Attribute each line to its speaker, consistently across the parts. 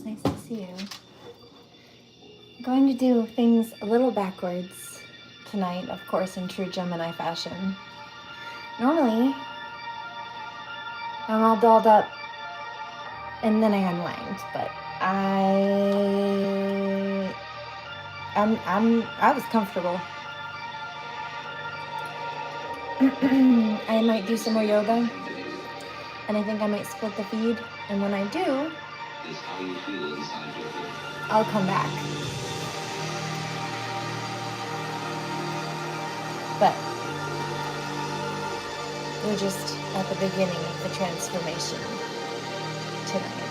Speaker 1: Nice to see you. I'm going to do things a little backwards tonight, of course, in true Gemini fashion. Normally, I'm all dolled up and then I unwind, but I was comfortable. I might do some more yoga, and I think I might split the feed, and when I do, I'll come back. But we're just at the beginning of the transformation tonight.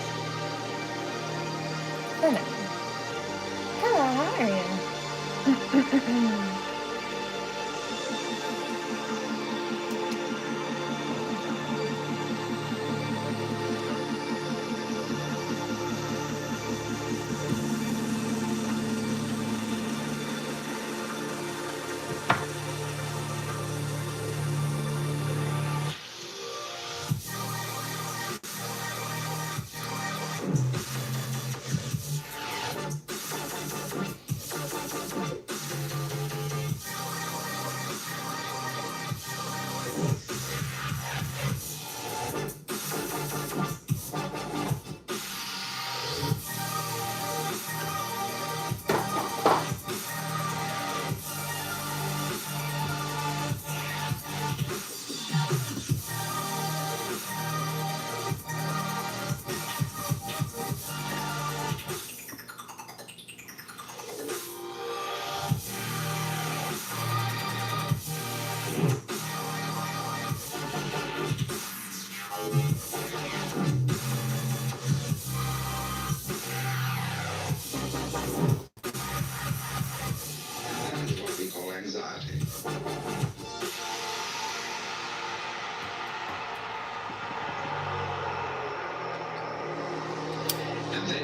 Speaker 1: For now. Hello, how are you?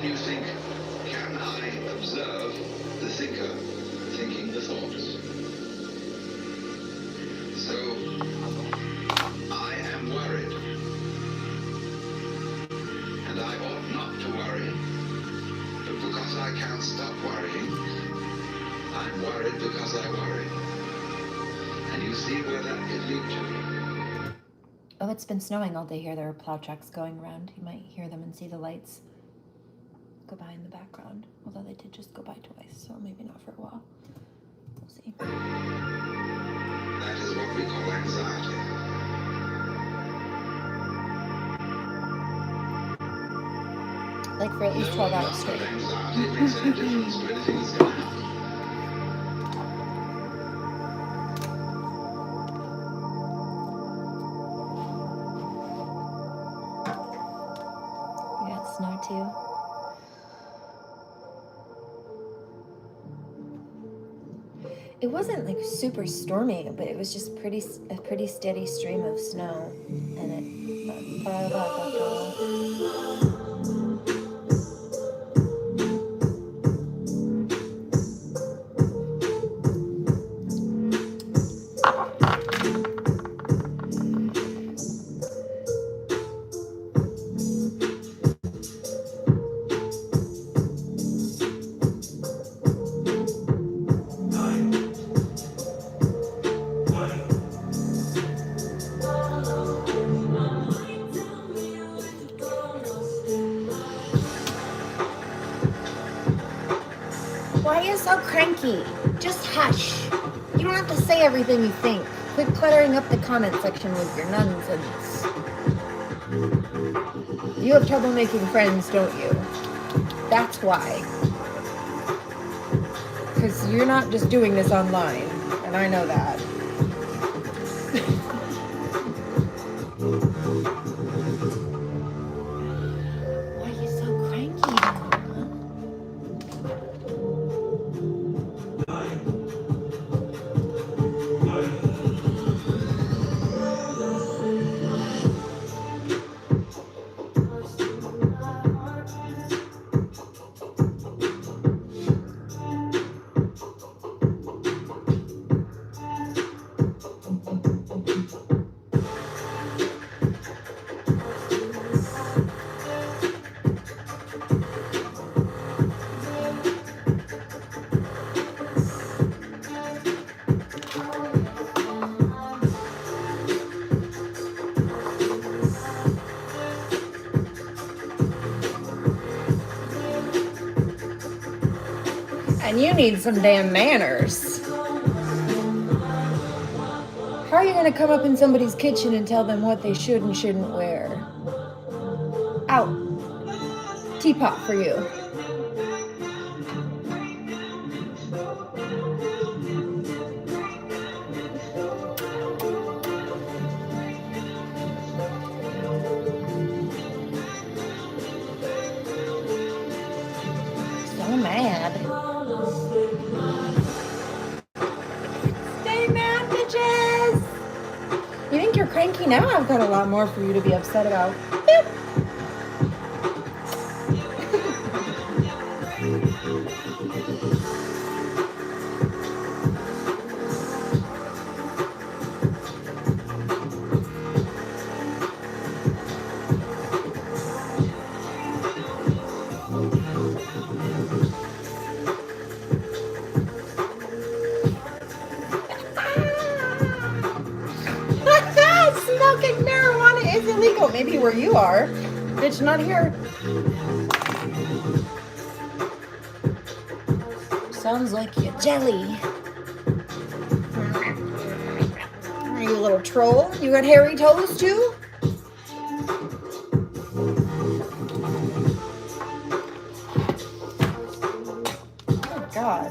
Speaker 2: You think, can I observe the thinker thinking the thoughts? So, I am worried. And I ought not to worry. But because I can't stop worrying, I'm worried because I worry. And you see where that could lead to.
Speaker 1: Oh, it's been snowing all day here. There are plow trucks going around. You might hear them and see the lights go by in the background, although they did just go by twice, so maybe not for a while. We'll see.
Speaker 2: That is what we call anxiety.
Speaker 1: Like for at least 12 hours straight.
Speaker 2: Anxiety makes any difference to anything that's going to happen.
Speaker 1: You got snow too? It wasn't like super stormy, but it was just a pretty steady stream of snow, and it. Why are you so cranky? Just hush. You don't have to say everything you think. Quit cluttering up the comment section with your nonsense. You have trouble making friends, don't you? That's why. Because you're not just doing this online, and I know that. Why are you so cranky? And you need some damn manners. How are you going to come up in somebody's kitchen and tell them what they should and shouldn't wear? Out. Teapot for you. So mad. Stay mad, bitches! You think you're cranky now? I've got a lot more for you to be upset about. Boop. Smoking marijuana is illegal. Maybe where you are. Bitch, not here. Sounds like you're jelly. You little troll. You got hairy toes too? Oh God.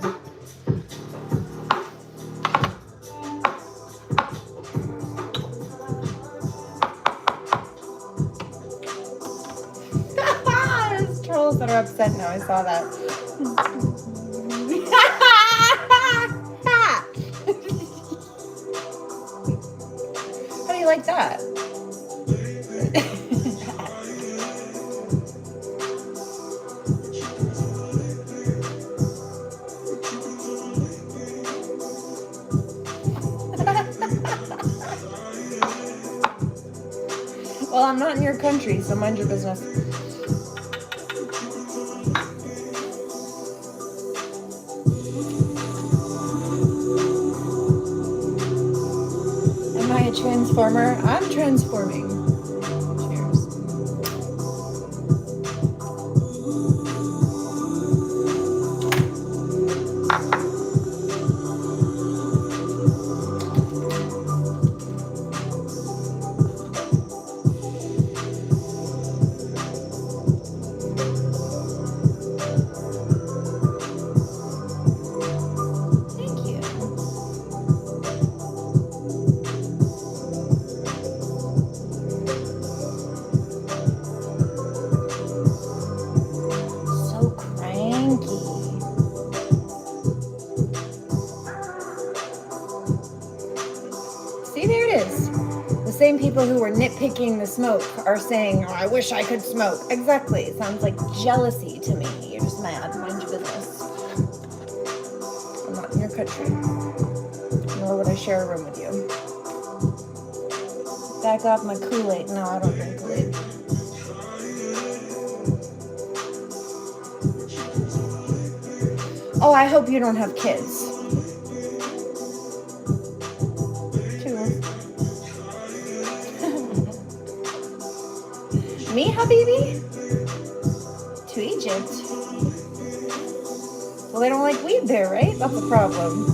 Speaker 1: There's trolls that are upset now. I saw that. How do you like that? Well, I'm not in your country, so mind your business. Am I a transformer? I'm transforming. Cheers. Thank you. So cranky. See, there it is. The same people who were nitpicking the smoke are saying, oh, I wish I could smoke. Exactly. It sounds like jealousy to me. You're just mad. Mind your business. I'm not in your country. Nor would I share a room with you. Back off my Kool-Aid. No, I don't drink Kool-Aid. Oh, I hope you don't have kids. Two. Me, Habibi? To Egypt. Well, they don't like weed there, right? That's the problem.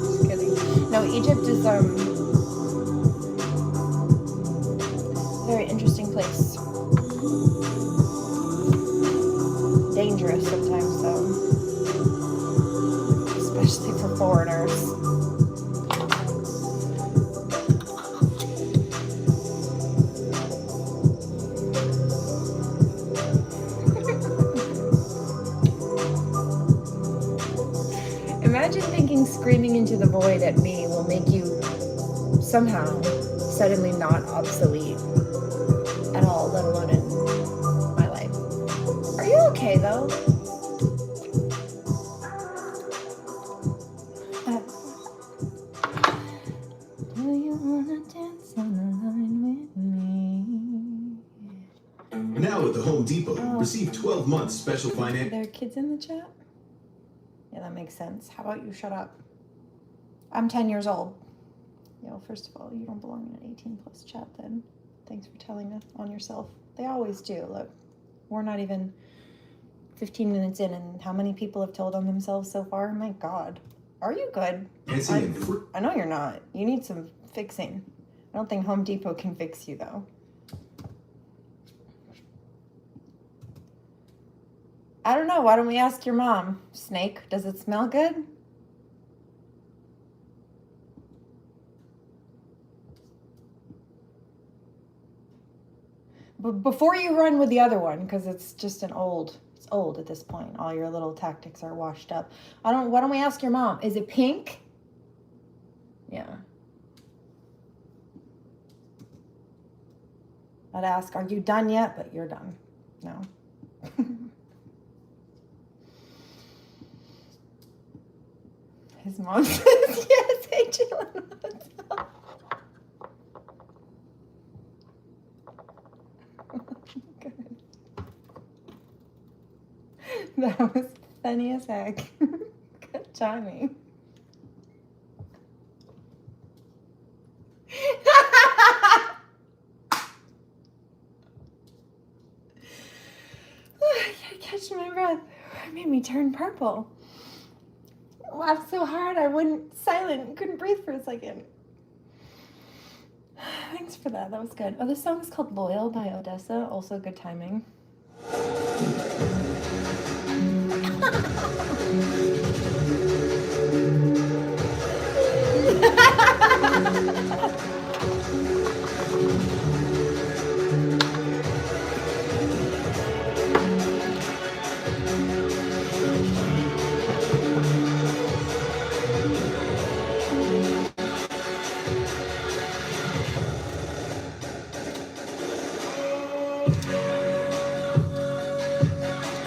Speaker 1: Just kidding. No, Egypt is a very interesting place. Dangerous sometimes, though. Especially for foreigners. Imagine thinking screaming into the void at me will make you somehow suddenly not obsolete at all, let alone in my life. Are you okay, though? Do you wanna dance on the line with me?
Speaker 3: Now at the Home Depot, receive 12 months special finance.
Speaker 1: Are there kids in the chat? Yeah, that makes sense. How about you shut up? I'm 10 years old. Yeah, well, first of all, you don't belong in an 18 plus chat then. Thanks for telling us on yourself. They always do. Look, we're not even 15 minutes in, and how many people have told on themselves so far? My God. Are you good? I know you're not. You need some fixing. I don't think Home Depot can fix you, though. I don't know. Why don't we ask your mom? Snake, does it smell good? But before you run with the other one, because it's just it's old at this point. All your little tactics are washed up. Why don't we ask your mom? Is it pink? Yeah. I'd ask, are you done yet? But you're done. No. His mom says, yes, hey, Jalen, what's up? Good. That was funny as heck. Good timing. I can't catch my breath. It made me turn purple. I laughed so hard I couldn't breathe for a second. Thanks for that. That was good. Oh, this song is called Loyal by Odessa. Also good timing.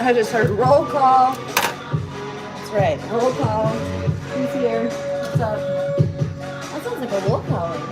Speaker 1: I just heard roll call. That's right, roll call. Who's here? What's up? That sounds like a wolf howling.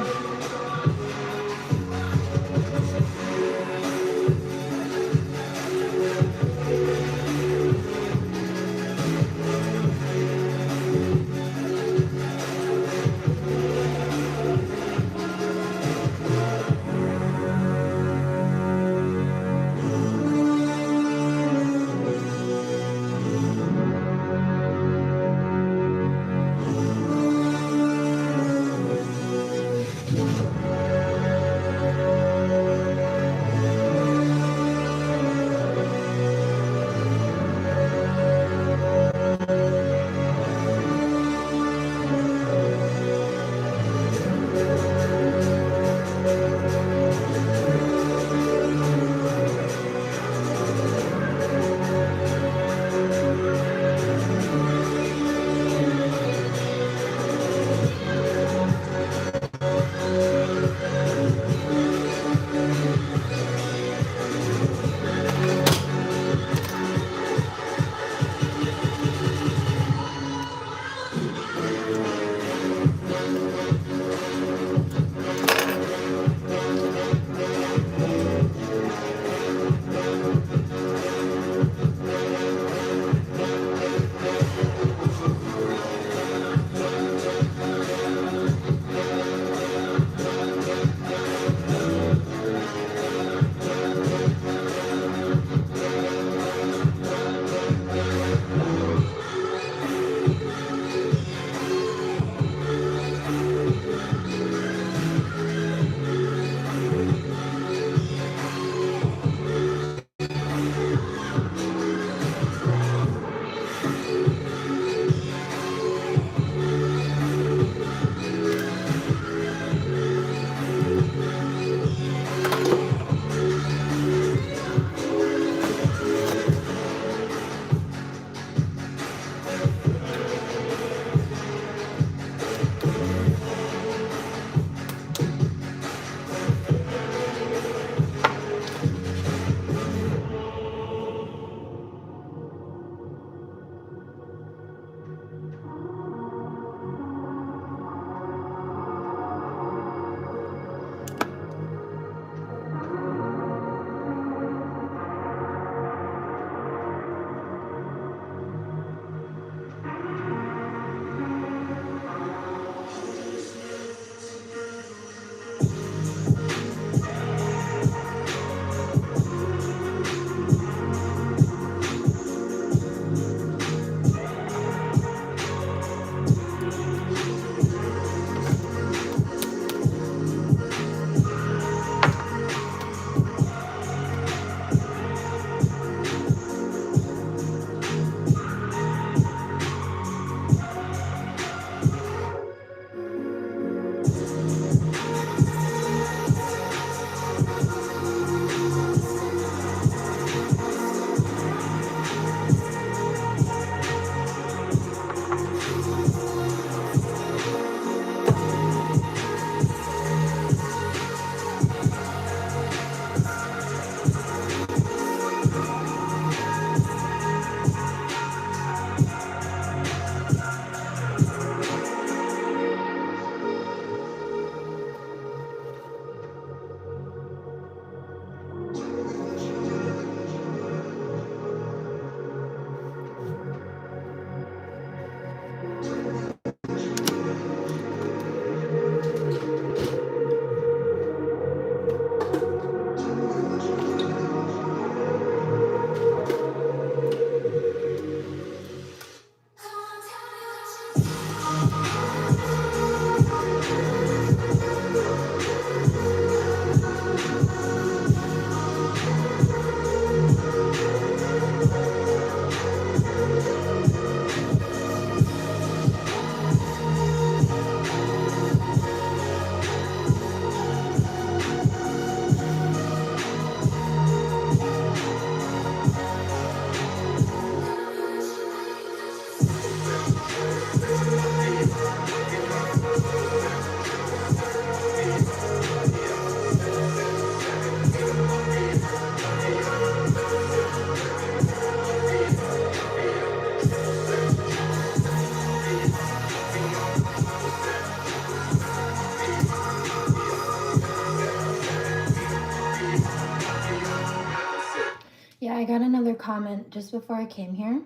Speaker 1: Yeah, I got another comment just before I came here.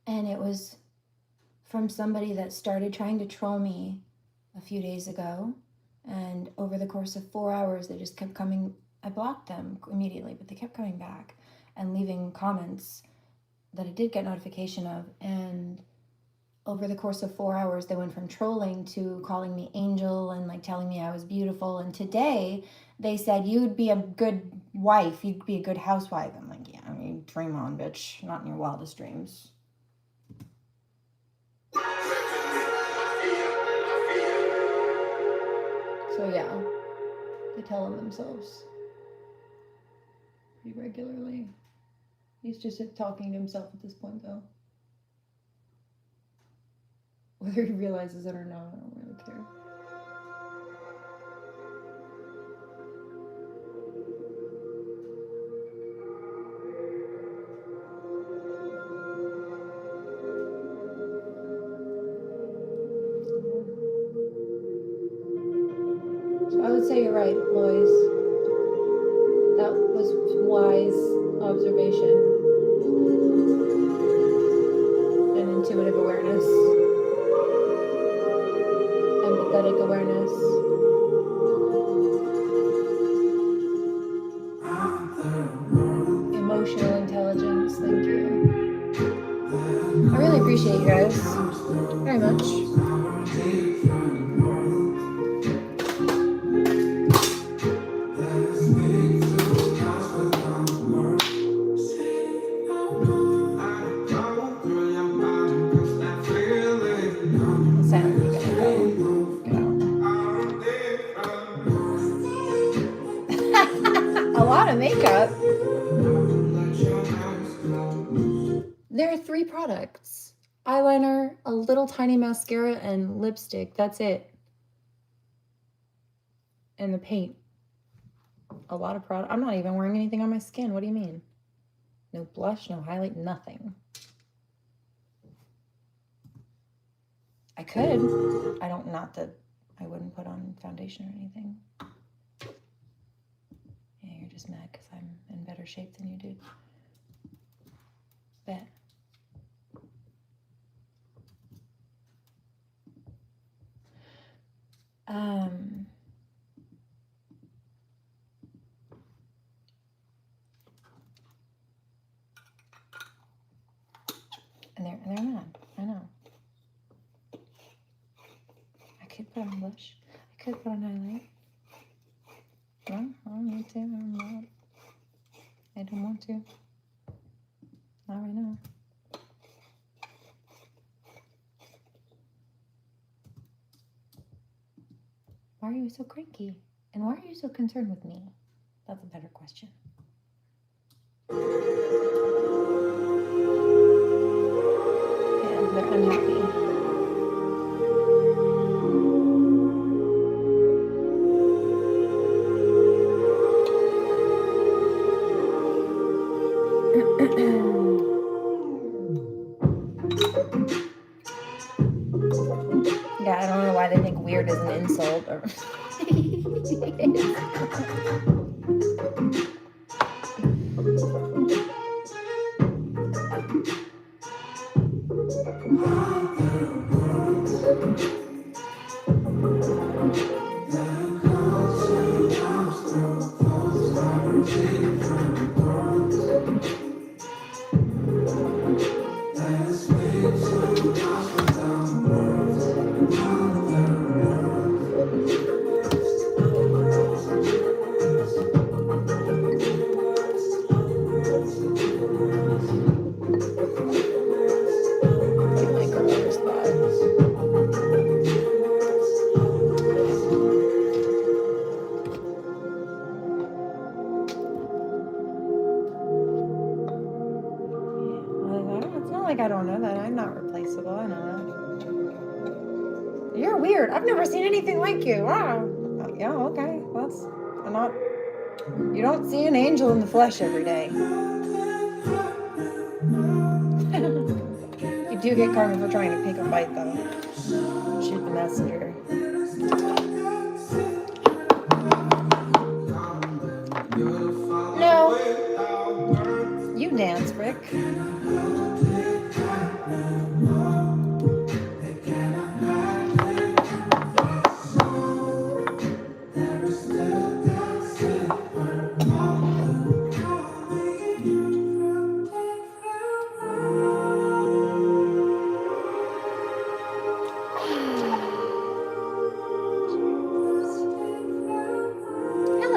Speaker 1: And it was from somebody that started trying to troll me a few days ago. And over the course of 4 hours, they just kept coming. I blocked them immediately, but they kept coming back and leaving comments that I did get notification of. And over the course of 4 hours, they went from trolling to calling me angel and like telling me I was beautiful. And today they said, you'd be a good wife. You'd be a good housewife. I'm like, yeah, I mean, dream on, bitch. Not in your wildest dreams. So yeah, they tell them themselves pretty regularly. He's just talking to himself at this point, though. Whether he realizes it or not, I don't really care. So I would say you're right, Lois. That was wise observation and intuitive awareness, empathetic awareness. Emotional intelligence, thank you. I really appreciate you guys very much. A lot of makeup. There are 3 products. Eyeliner, a little tiny mascara, and lipstick. That's it. And the paint. A lot of product. I'm not even wearing anything on my skin. What do you mean? No blush, no highlight, nothing. I could. I don't, not that I wouldn't put on foundation or anything. Yeah, you're just mad because I'm in better shape than you, dude. Bet. And they're mad. I know. I could put on blush. I could put on highlight. No, I don't need to. I'm not. I don't want to. Not right now. Why are you so cranky? And why are you so concerned with me? That's a better question. Yeah, they're unhappy. Yeah, I don't know why they think weird is an insult. Or I've never seen anything like you. Wow. Yeah, okay. That's not. You don't see an angel in the flesh every day. You do get karma for trying to pick a fight, though. Shoot the messenger. No.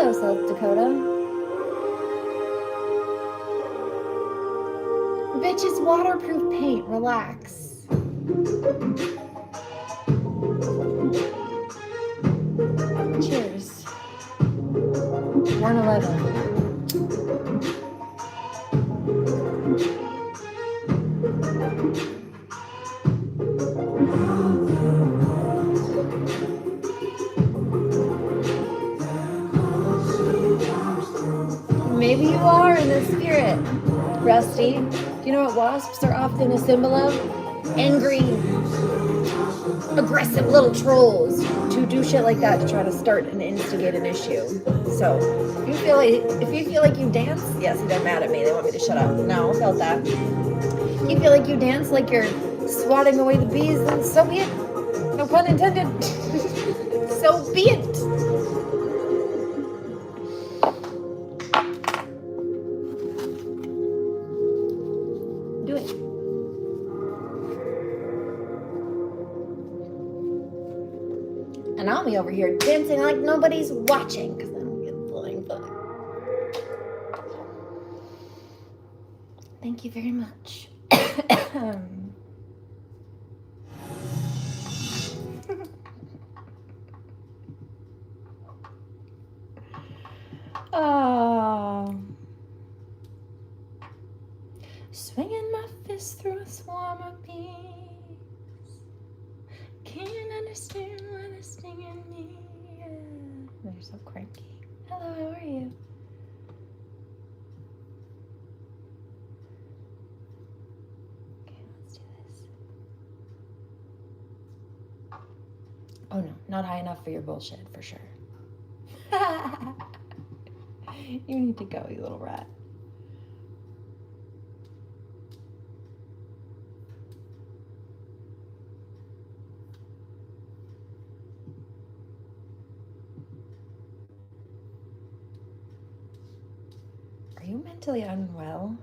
Speaker 1: Hello, South Dakota. Bitch, it's waterproof paint. Relax. Cheers. 111. Maybe you are in the spirit, Rusty. Do you know what wasps are often a symbol of? Angry, aggressive little trolls who do shit like that to try to start and instigate an issue. So if you feel like you dance, yes, they're mad at me. They want me to shut up. No, I felt that. If you feel like you dance like you're swatting away the bees, then so be it. No pun intended. So be it. Do it. And I'll be over here dancing like nobody's watching because I'm getting flying fun. Thank you very much. Oh. Swinging my fist through a swarm of bees. Can't understand why they're stinging me. They're so cranky. Hello, how are you? Okay, let's do this. Oh no, not high enough for your bullshit, for sure. You need to go, you little rat. Are you mentally unwell?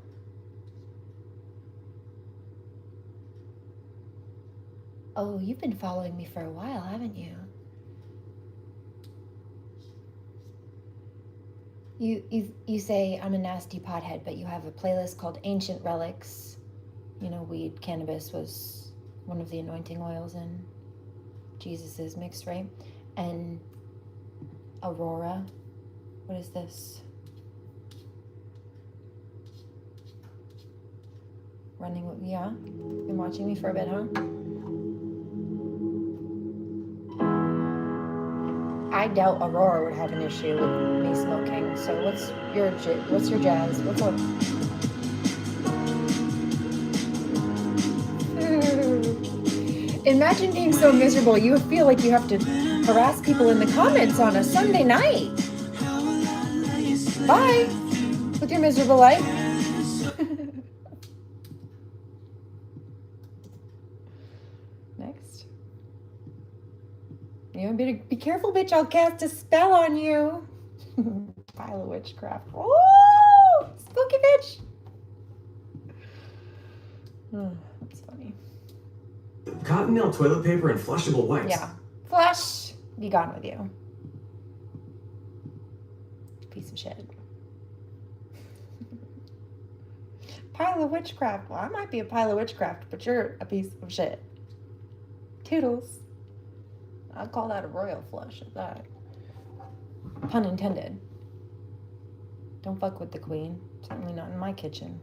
Speaker 1: Oh, you've been following me for a while, haven't you? You say I'm a nasty pothead, but you have a playlist called Ancient Relics. You know, weed, cannabis was one of the anointing oils in Jesus's mix, right? And Aurora. What is this? Running, yeah? Been watching me for a bit, huh? I doubt Aurora would have an issue with me smoking. So what's your jazz? What's up? Imagine being so miserable you feel like you have to harass people in the comments on a Sunday night. Bye with your miserable life. Next. You better be careful, bitch. I'll cast a spell on you. Pile of witchcraft. Oh, spooky bitch. That's funny.
Speaker 3: Cottonelle toilet paper and flushable wipes.
Speaker 1: Yeah. Flush. Be gone with you. Piece of shit. Pile of witchcraft. Well, I might be a pile of witchcraft, but you're a piece of shit. Toodles. I'll call that a royal flush at that. Pun intended. Don't fuck with the queen. Certainly not in my kitchen.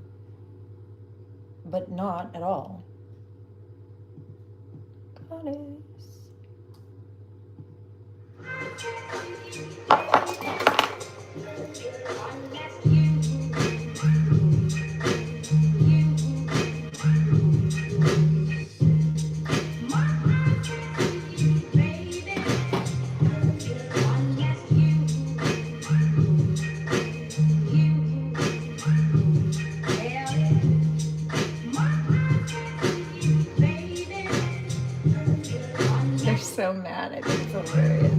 Speaker 1: But not at all. Goddess. So mad. I think it's hilarious.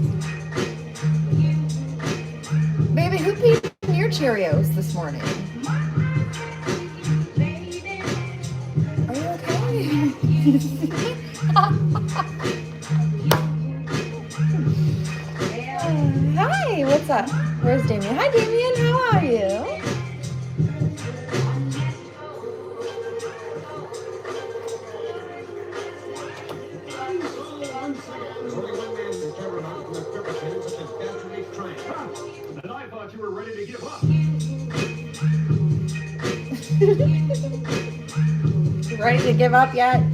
Speaker 1: Baby, who peed in your Cheerios this morning? Are you okay? Hi, what's up? Where's Damien? Hi, Damien. How are you?
Speaker 3: And I thought you were ready to give up.
Speaker 1: Ready to give up yet?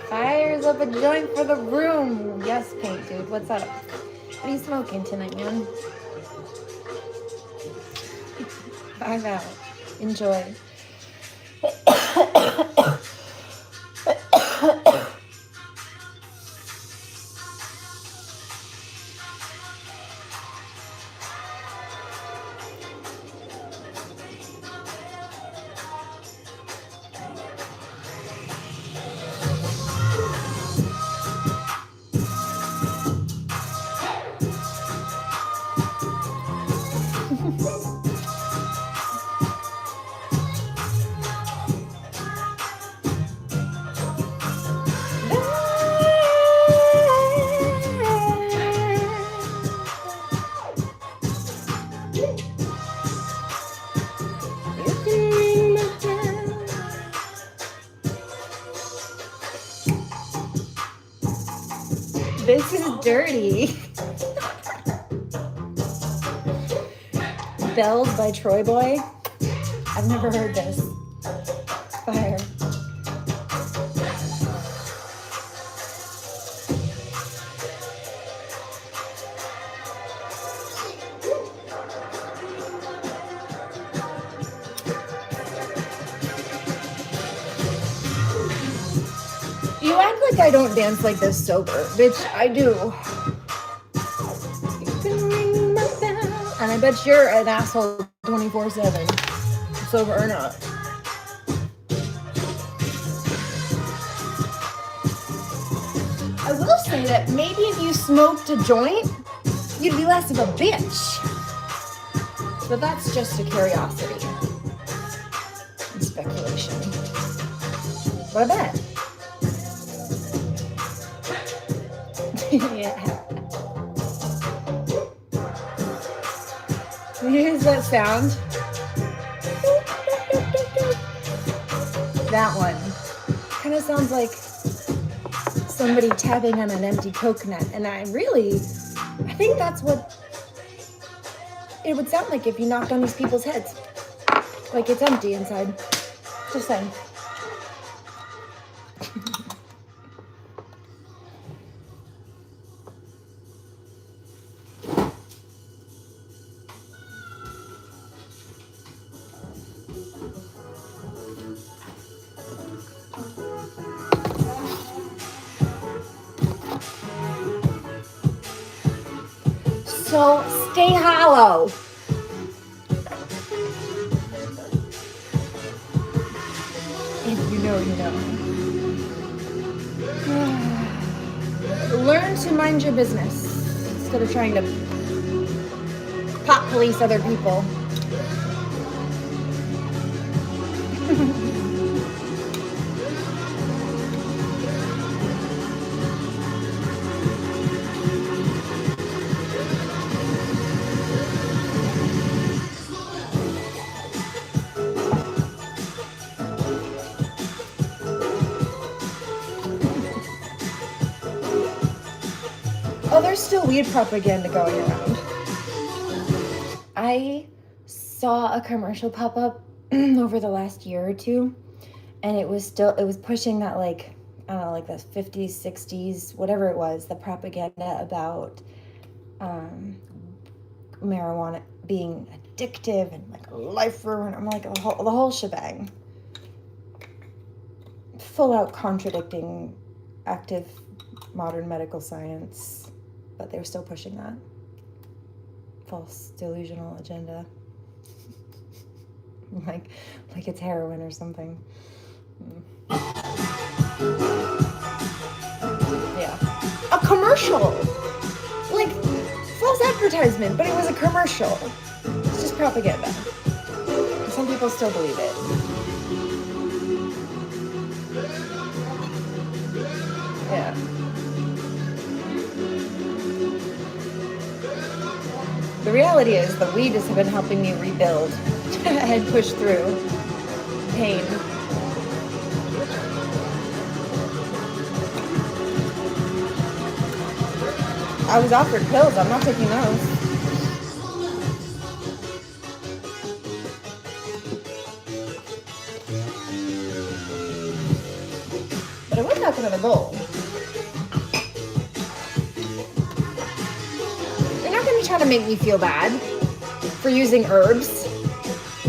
Speaker 1: Fires up a joint for the room. Yes, Paint Dude. What's up? What are you smoking tonight, man? 5 out. Enjoy. This is dirty. Bells by Troy Boy. I've never heard this. Fire. You act like I don't dance like this sober. Bitch, I do. You can ring my bell. And I bet you're an asshole 24/7. Sober or not. I will say that maybe if you smoked a joint, you'd be less of a bitch. But that's just a curiosity. And speculation. But I bet. Yeah. Here's that sound. That one kind of sounds like somebody tapping on an empty coconut, and I think that's what it would sound like if you knocked on these people's heads, like it's empty inside. Just saying. So stay hollow. If you know, you know. Learn to mind your business instead of trying to pop police other people. Oh, there's still weed propaganda going around. I saw a commercial pop up over the last year or two, and it was pushing that, like, I don't know, like the 50s, 60s, whatever it was, the propaganda about marijuana being addictive and like a life ruin. I'm like the whole shebang. Full out contradicting active modern medical science, but they were still pushing that false delusional agenda. like it's heroin or something. Yeah. A commercial! Like, false advertisement, but it was a commercial. It's just propaganda. Some people still believe it. Yeah. The reality is the weed has been helping me rebuild and push through pain. I was offered pills. I'm not taking those. But I went back another bowl. You're not going to try to make me feel bad for using herbs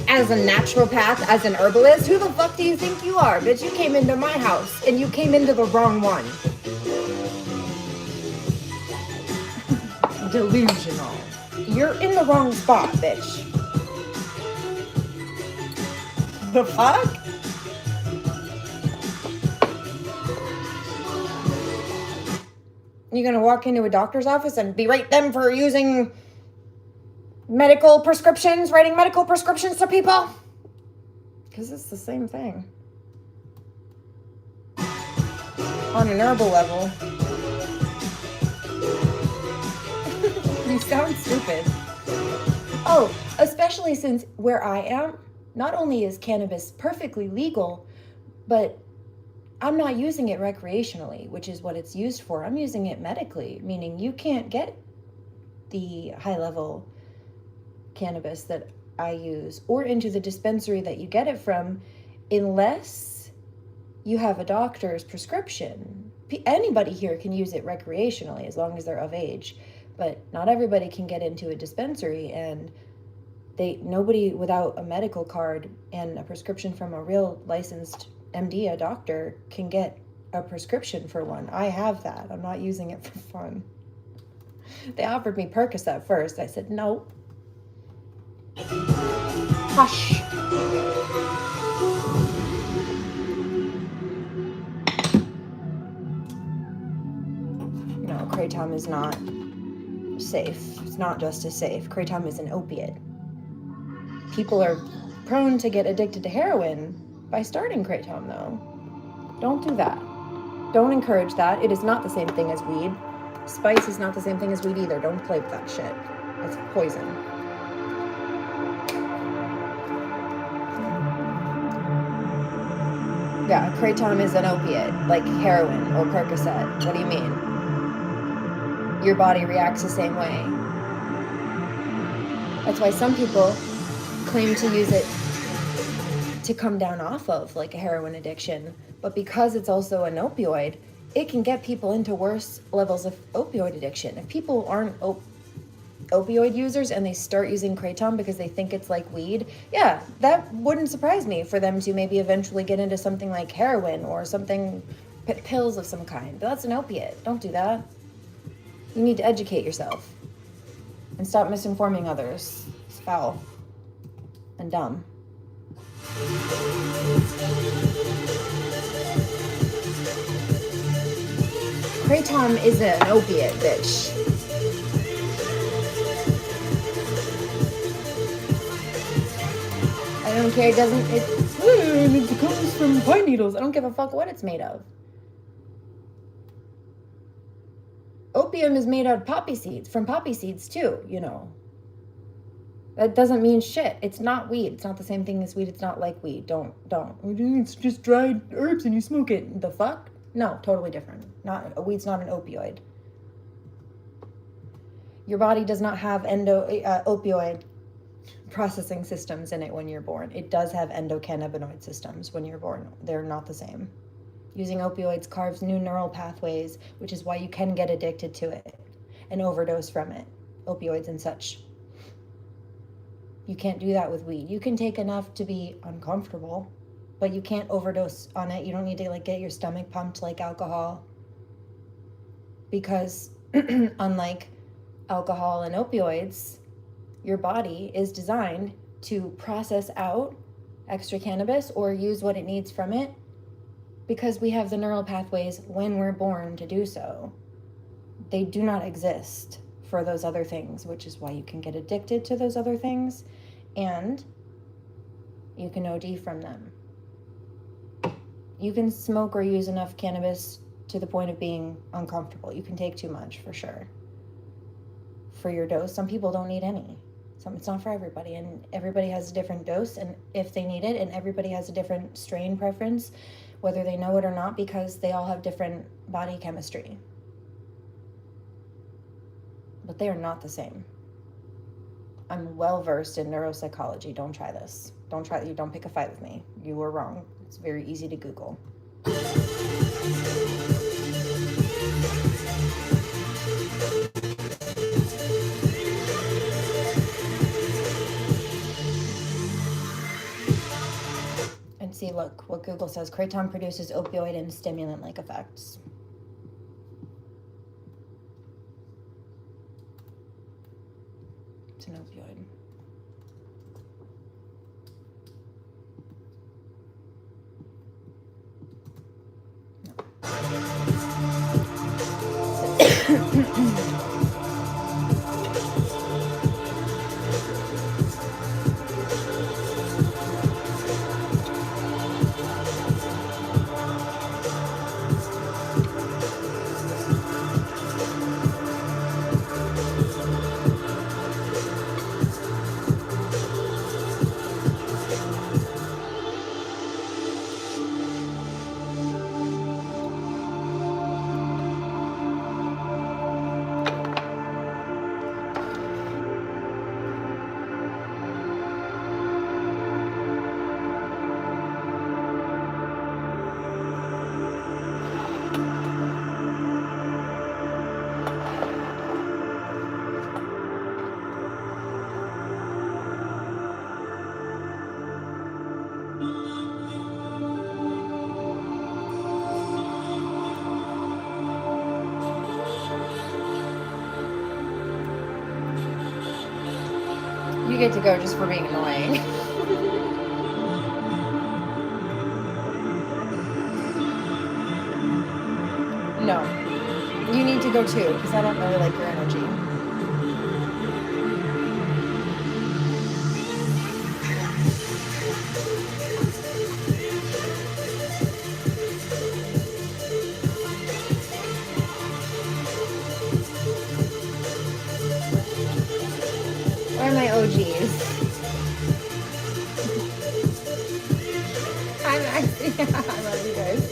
Speaker 1: as a naturopath, as an herbalist. Who the fuck do you think you are? Bitch, you came into my house and you came into the wrong one. Delusional. You're in the wrong spot, bitch. The fuck? You're gonna walk into a doctor's office and berate them for using medical prescriptions, writing medical prescriptions to people? Because it's the same thing. On an herbal level. You sound stupid. Oh, especially since where I am, not only is cannabis perfectly legal, but I'm not using it recreationally, which is what it's used for. I'm using it medically, meaning you can't get the high-level cannabis that I use or into the dispensary that you get it from unless you have a doctor's prescription. Anybody here can use it recreationally as long as they're of age. But not everybody can get into a dispensary, and nobody without a medical card and a prescription from a real licensed MD, a doctor, can get a prescription for one. I have that. I'm not using it for fun. They offered me Percocet first. I said no. Hush. No, kratom is not safe. It's not just as safe. Kratom is an opiate. People are prone to get addicted to heroin by starting kratom, though. Don't do that. Don't encourage that. It is not the same thing as weed. Spice is not the same thing as weed either. Don't play with that shit. It's poison. Yeah, kratom is an opiate, like heroin or Percocet. What do you mean? Your body reacts the same way. That's why some people claim to use it to come down off of, like a heroin addiction. But because it's also an opioid, it can get people into worse levels of opioid addiction. If people aren't opioid users and they start using kratom because they think it's like weed, yeah, that wouldn't surprise me for them to maybe eventually get into something like heroin or something, pills of some kind. But that's an opiate. Don't do that. You need to educate yourself and stop misinforming others. It's foul and dumb. Kratom is an opiate, bitch. I don't care. It comes from pine needles. I don't give a fuck what it's made of. Opium is made out of poppy seeds, from poppy seeds too, you know. That doesn't mean shit. It's not weed. It's not the same thing as weed. It's not like weed. Don't. It's just dried herbs and you smoke it. The fuck? No, totally different. Weed's not an opioid. Your body does not have opioid processing systems in it when you're born. It does have endocannabinoid systems when you're born. They're not the same. Using opioids carves new neural pathways, which is why you can get addicted to it and overdose from it. Opioids and such. You can't do that with weed. You can take enough to be uncomfortable, but you can't overdose on it. You don't need to like get your stomach pumped like alcohol, because unlike alcohol and opioids, your body is designed to process out extra cannabis or use what it needs from it, because we have the neural pathways when we're born to do so. They do not exist for those other things, which is why you can get addicted to those other things and you can OD from them. You can smoke or use enough cannabis to the point of being uncomfortable. You can take too much for sure. For your dose, some people don't need any. It's not for everybody, and everybody has a different dose and if they need it, and everybody has a different strain preference, whether they know it or not, because they all have different body chemistry. But they are not the same. I'm well versed in neuropsychology. Don't try this. Don't pick a fight with me. You were wrong. It's very easy to Google. And see, look, what Google says, kratom produces opioid and stimulant-like effects. It's an opioid. You get to go just for being annoying. No. You need to go too, because I don't really like your energy. Where are my OGs? I love you guys.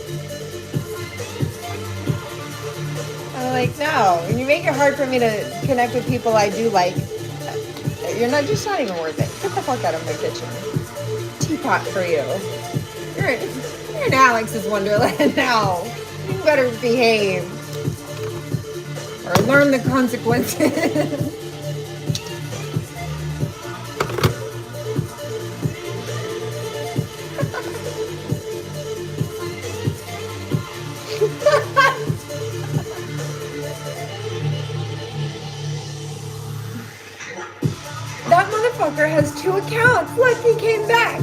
Speaker 1: I'm like, no. When you make it hard for me to connect with people I do like, you're not even worth it. Get the fuck out of my kitchen. Teapot for you. You're in Alex's Wonderland now. You better behave. Or learn the consequences. That motherfucker has 2 accounts. Look, he came back.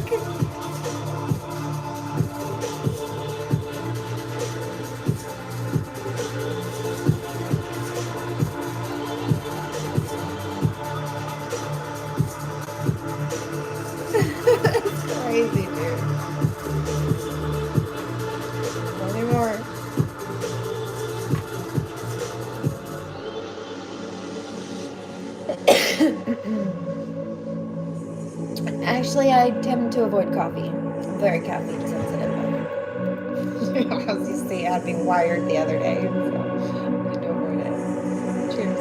Speaker 1: It's crazy, dude. Not anymore. Actually, I tend to avoid coffee. I'm very caffeine sensitive. As you see, I had me wired the other day, so I need to avoid it. Cheers.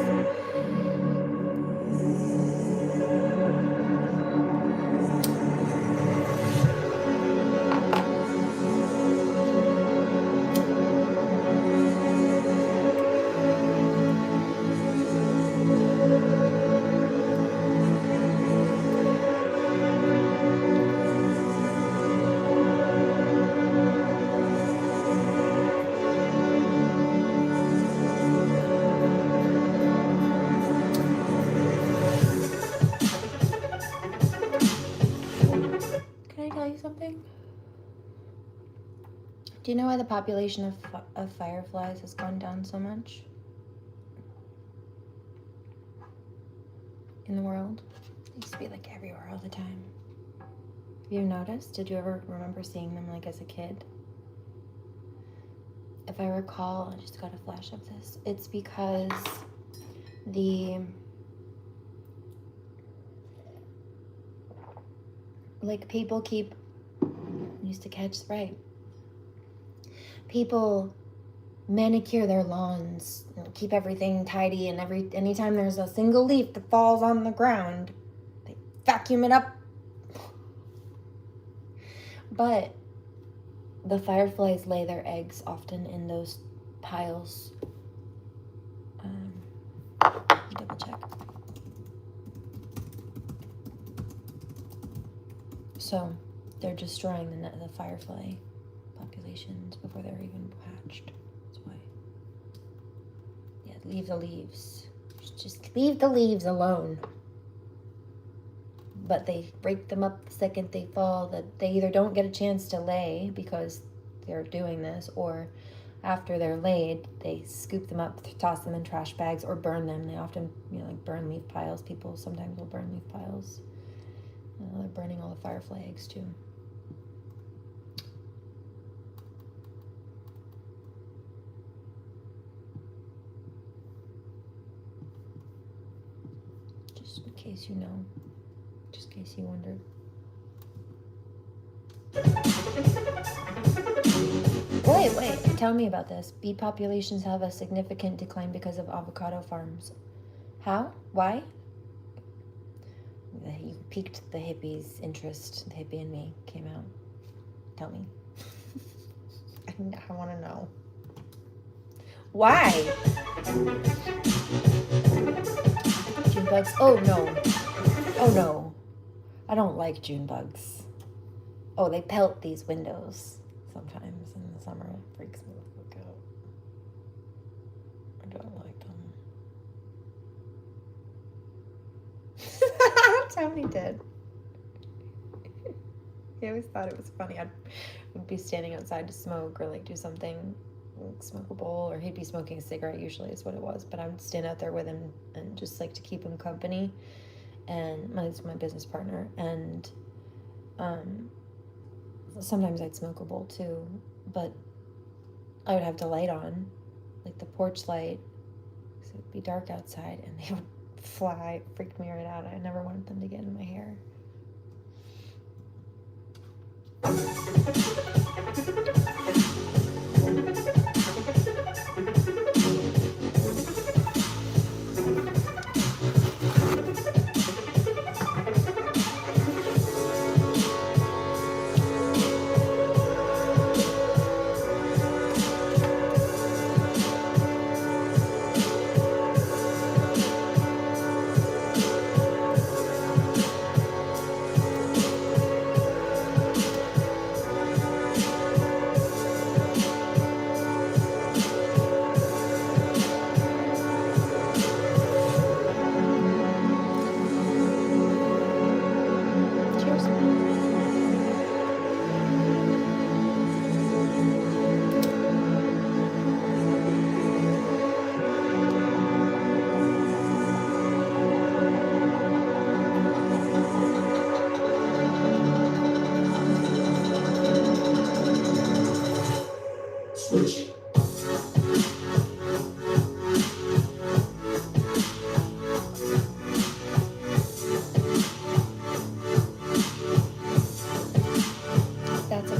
Speaker 1: Do you know why the population of fireflies has gone down so much in the world? They used to be like everywhere all the time. Have you noticed? Did you ever remember seeing them like as a kid? If I recall, I just got a flash of this. It's because people used to catch, right? People manicure their lawns, keep everything tidy, and anytime there's a single leaf that falls on the ground, they vacuum it up. But the fireflies lay their eggs often in those piles. Double check. So they're destroying the firefly populations before they're even hatched. That's why. Yeah, leave the leaves. Just leave the leaves alone. But they break them up the second they fall. That they either don't get a chance to lay because they're doing this, or after they're laid, they scoop them up, toss them in trash bags, or burn them. They often, like burn leaf piles. People sometimes will burn leaf piles. They're burning all the firefly eggs too. Just in case you know. Just in case you wondered. Wait, tell me about this. Bee populations have a significant decline because of avocado farms. How? Why? You piqued the hippie's interest. The hippie in me came out. Tell me. I want to know. Why? June bugs? Oh no. I don't like June bugs. Oh, they pelt these windows sometimes in the summer. It freaks me the fuck out. I don't like them. Tony did. He always thought it was funny. I would be standing outside to smoke or do something, smoke a bowl, or he'd be smoking a cigarette, usually is what it was. But I would stand out there with him and just to keep him company. And he's my business partner. And sometimes I'd smoke a bowl too, but I would have the light on, the porch light, because it would be dark outside, and they would fly. It freaked me right out. I never wanted them to get in my hair.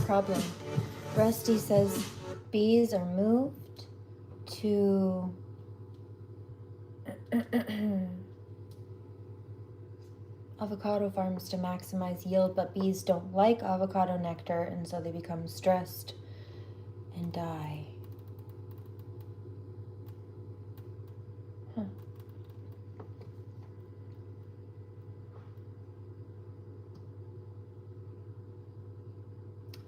Speaker 1: Problem. Rusty says bees are moved to avocado farms to maximize yield, but bees don't like avocado nectar, and so they become stressed and die. Huh.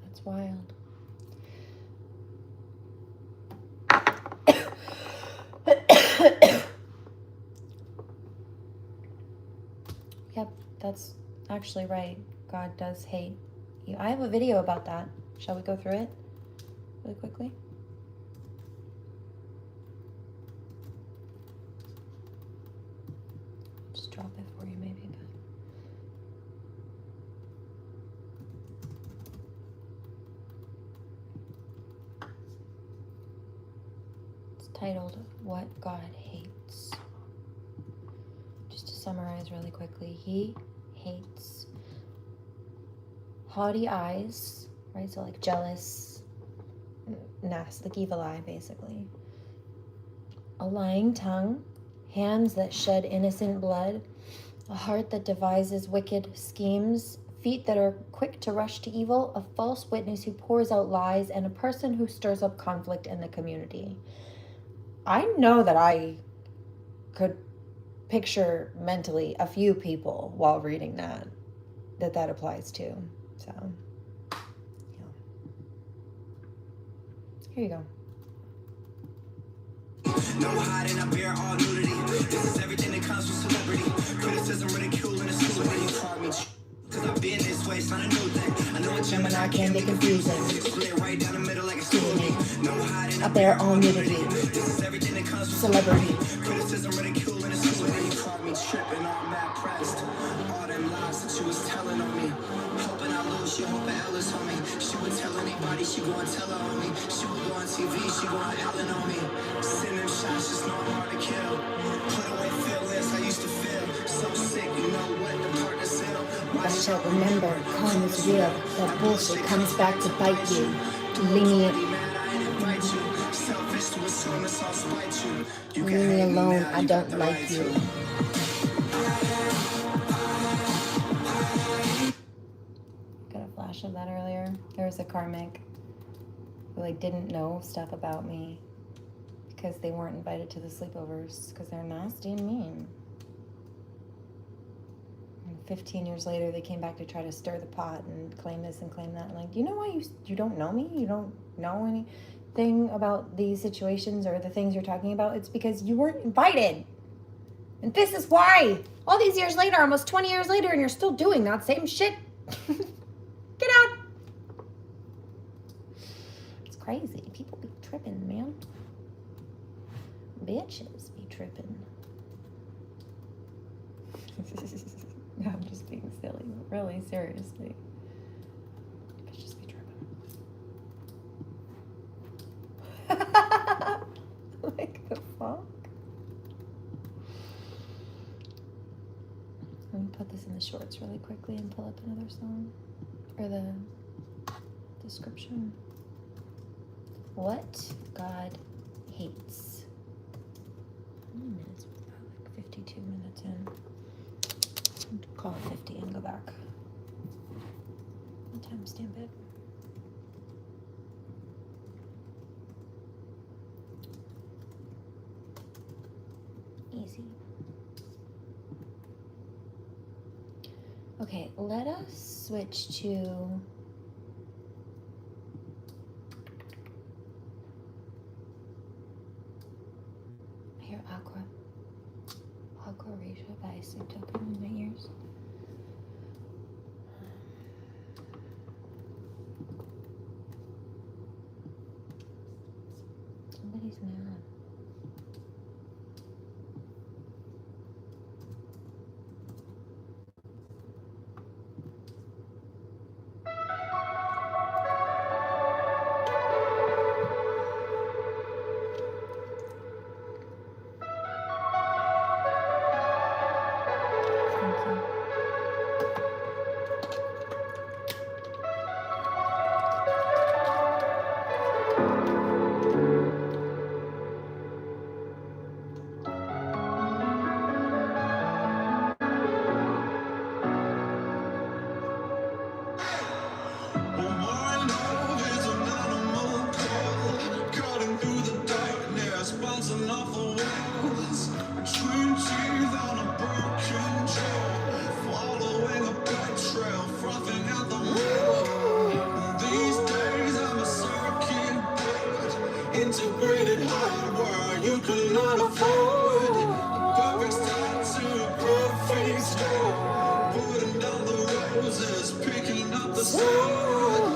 Speaker 1: That's wild. Yep, that's actually right. God does hate you. I have a video about that. Shall we go through it? really quickly. Just drop it for you maybe, but it's titled What God Hates. Just to summarize really quickly, he hates haughty eyes, right? So like jealous, nasty, like evil eye, basically. A lying tongue, hands that shed innocent blood, a heart that devises wicked schemes, feet that are quick to rush to evil, a false witness who pours out lies, and a person who stirs up conflict in the community. I know that I could picture mentally a few people while reading that applies to. So, yeah. Here you go.
Speaker 4: No hiding, I bear all nudity. This is everything that comes with celebrity. Criticism, ridicule, and exclusion. You call me cause I've been this way, it's not a new thing. I know a Gemini can be confusing. Split right down the middle like a smoothie. No hiding,
Speaker 1: I bear all nudity.
Speaker 4: This is everything that comes with
Speaker 1: Celebrity.
Speaker 4: Criticism, ridicule, and exclusion. You called me tripping, all mad pressed. All them lies that you was telling on me. Hoping I lose, she hoping Ellis on me. She would tell anybody, she go and tell her on me. She would go on TV, she go on Ellen on me. Send them shots, just know I'm hard to kill. Put away feelings I used to feel. So sick, you know what, the part is ill.
Speaker 1: Watch out, remember, karma's real. That bullshit comes back to bite you. Leave me alone, I don't like you. Got a flash of that earlier. There was a Karmic who like didn't know stuff about me because they weren't invited to the sleepovers because they're nasty and mean. And 15 years later, they came back to try to stir the pot and claim this and claim that. And like, do you know why you don't know me? You don't know anything about these situations or the things you're talking about? It's because you weren't invited. And this is why. All these years later, almost 20 years later, and you're still doing that same shit. Get out. It's crazy. People be tripping, man. Bitches be tripping. I'm just being silly, but really, seriously. Bitches just be tripping. Like the fuck? Let me put this in the shorts really quickly and pull up another song. Or the description. What God hates. How many minutes was that? Like 52 minutes in. Call it 50 and go back. I'll timestamp it. Easy. Okay, let us switch to I hear Aqua Racia by Soup Token in my ears. Somebody's mad.
Speaker 4: Integrated hardware you cannot afford. Perfect start to a perfect score. Putting down the roses, picking up the sword.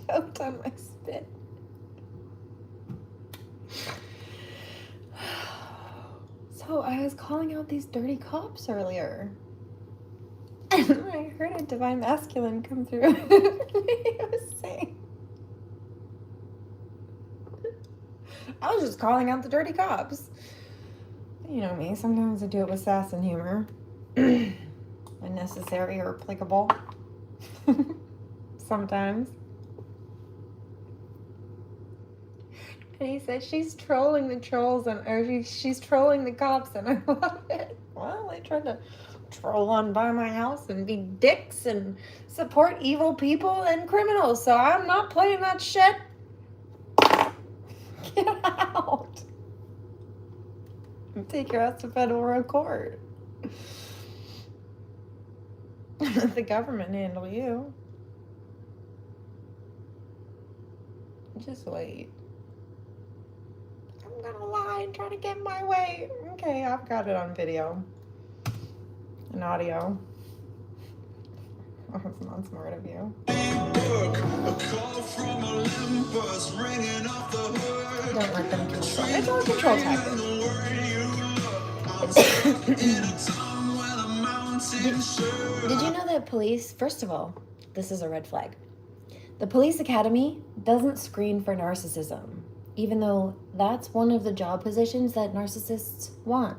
Speaker 1: choked on my spit. So I was calling out these dirty cops earlier. And I heard a divine masculine come through. He was saying, I was just calling out the dirty cops. You know me, sometimes I do it with sass and humor. Unnecessary or applicable. Sometimes. And he said, she's trolling the trolls, or she's trolling the cops, and I love it. Well, they tried to troll on by my house and be dicks and support evil people and criminals, so I'm not playing that shit. Get out. And take your ass to federal court. Let the government handle you. Just wait. I'm gonna lie and try to get my way. Okay, I've got it on video and audio. Oh, it's not smart of you. Don't let them control. It's all a control tactic. Did you know that police, first of all, this is a red flag. The police academy doesn't screen for narcissism, even though that's one of the job positions that narcissists want.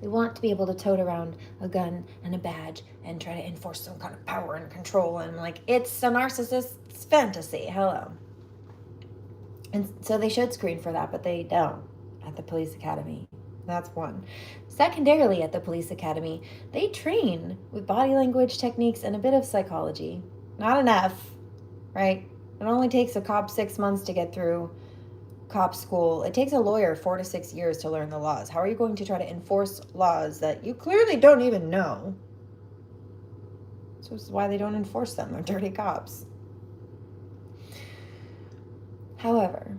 Speaker 1: They want to be able to tote around a gun and a badge and try to enforce some kind of power and control, and like, it's a narcissist's fantasy. Hello. And so they should screen for that, but they don't at the police academy. That's one. Secondarily, at the police academy, they train with body language techniques and a bit of psychology. Not enough, right? It only takes a cop 6 months to get through cop school. It takes a lawyer 4 to 6 years to learn the laws. How are you going to try to enforce laws that you clearly don't even know? So this is why they don't enforce them. They're dirty cops. However,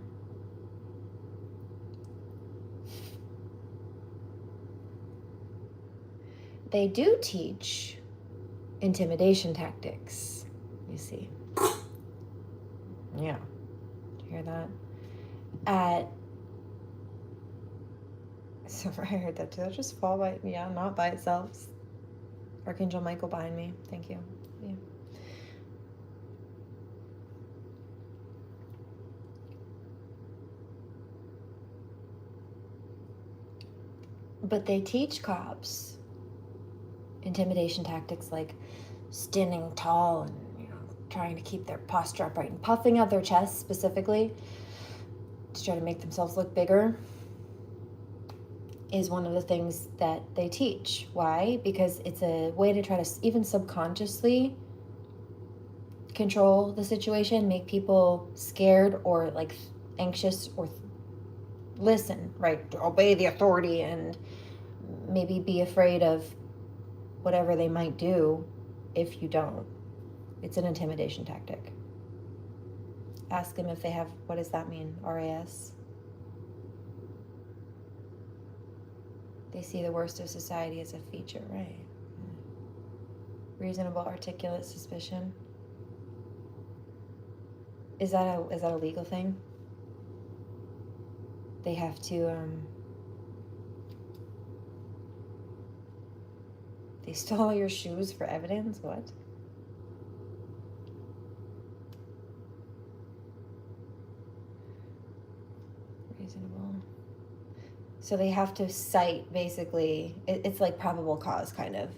Speaker 1: they do teach intimidation tactics, you see. Yeah. Did you hear that? So I heard that too. Did that just fall by, yeah, not by itself. Archangel Michael behind me. Thank you. Yeah. But they teach cops intimidation tactics like standing tall and, you know, trying to keep their posture upright and puffing out their chests specifically to try to make themselves look bigger is one of the things that they teach. Why? Because it's a way to try to even subconsciously control the situation, make people scared or like anxious or listen, right? Obey the authority and maybe be afraid of whatever they might do if you don't. It's an intimidation tactic. Ask them if they have, what does that mean? RAS? They see the worst of society as a feature, right? Reasonable articulate suspicion. Is that a legal thing? They have to, they stole your shoes for evidence? What? Reasonable. So they have to cite, basically, it's like probable cause, kind of.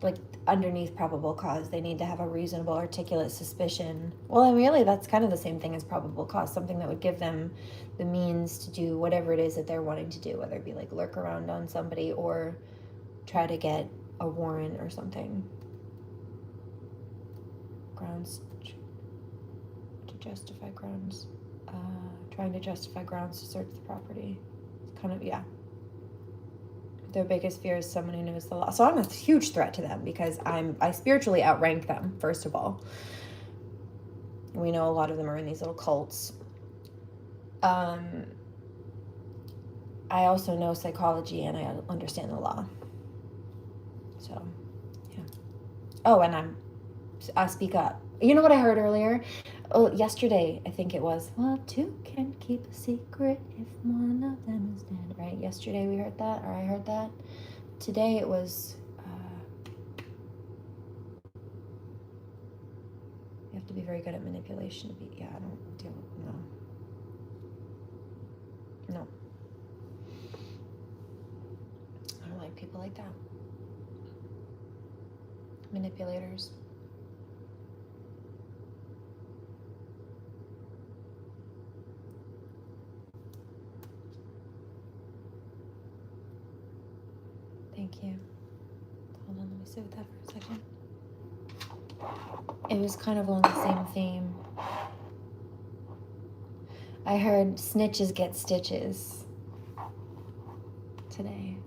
Speaker 1: Like underneath probable cause, they need to have a reasonable articulate suspicion. Well, and really that's kind of the same thing as probable cause, something that would give them the means to do whatever it is that they're wanting to do, whether it be like lurk around on somebody or try to get a warrant or something. Grounds to justify grounds. Trying to justify grounds to search the property. It's kind of, yeah. Their biggest fear is someone who knows the law. So I'm a huge threat to them because I spiritually outrank them, first of all. We know a lot of them are in these little cults. I also know psychology and I understand the law. So, yeah. Oh, and I speak up. You know what I heard earlier? Oh, yesterday, I think it was. Well, two can keep a secret if one of them is dead, right? Yesterday we heard that, or I heard that. Today it was, you have to be very good at manipulation to be, I don't do, no. I don't like people like that. Manipulators. Thank you. Hold on, let me sit with that for a second. It was kind of along the same theme. I heard snitches get stitches today.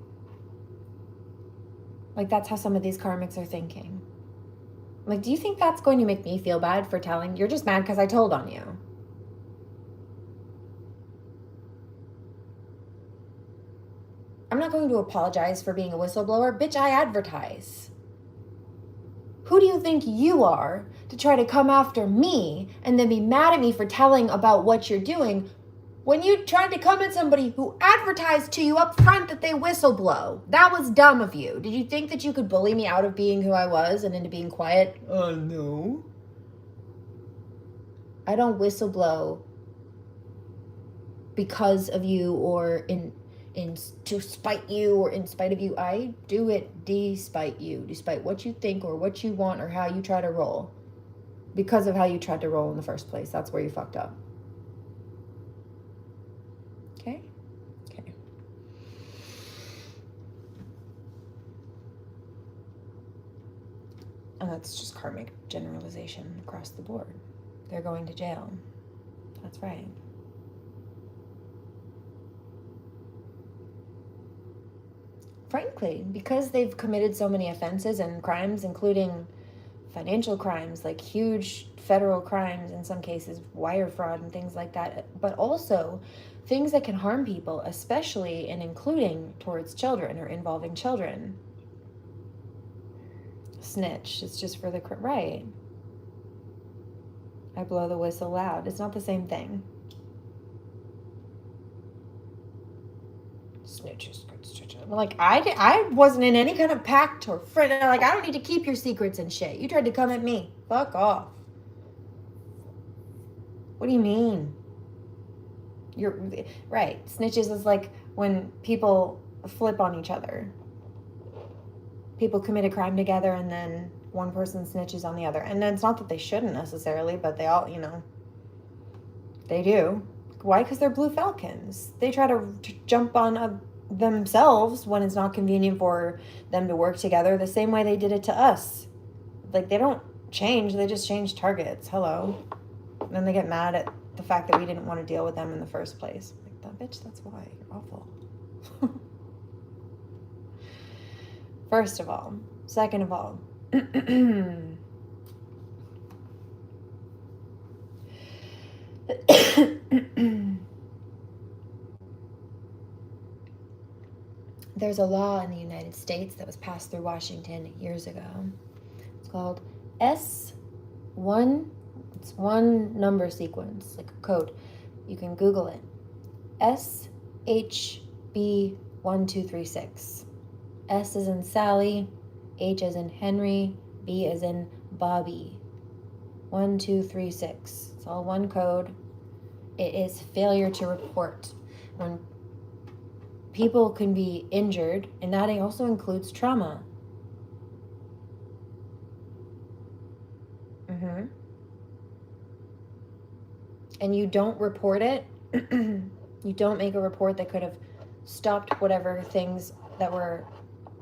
Speaker 1: Like, that's how some of these karmics are thinking. Like, do you think that's going to make me feel bad for telling? You're just mad because I told on you. I'm not going to apologize for being a whistleblower. Bitch, I advertise. Who do you think you are to try to come after me and then be mad at me for telling about what you're doing when you tried to come at somebody who advertised to you up front that they whistleblow? That was dumb of you. Did you think that you could bully me out of being who I was and into being quiet? No. I don't whistleblow because of you or to spite you or in spite of you. I do it despite you, despite what you think or what you want or how you try to roll. Because of how you tried to roll in the first place. That's where you fucked up. Okay? Okay. And that's just karmic generalization across the board. They're going to jail. That's right. Frankly, because they've committed so many offenses and crimes, including financial crimes, like huge federal crimes, in some cases, wire fraud and things like that, but also things that can harm people, especially and including towards children or involving children. Snitch, it's just for the, right. I blow the whistle loud. It's not the same thing. Snitches. Like, I wasn't in any kind of pact or friend. Like, I don't need to keep your secrets and shit. You tried to come at me. Fuck off. What do you mean? You're right. Snitches is like when people flip on each other. People commit a crime together and then one person snitches on the other. And it's not that they shouldn't necessarily, but they all, they do. Why? Because they're blue falcons. They try to jump on themselves when it's not convenient for them to work together, the same way they did it to us. Like, they don't change, they just change targets. Hello. And then they get mad at the fact that we didn't want to deal with them in the first place. Like, that bitch, that's why. You're awful. First of all. Second of all. There's a law in the United States that was passed through Washington years ago. It's called S1. It's one number sequence, like a code. You can Google it. SHB1236. S as in Sally, H as in Henry, B as in Bobby. 1236. It's all one code. It is failure to report. When people can be injured, and that also includes trauma. And you don't report it, you don't make a report that could have stopped whatever things that were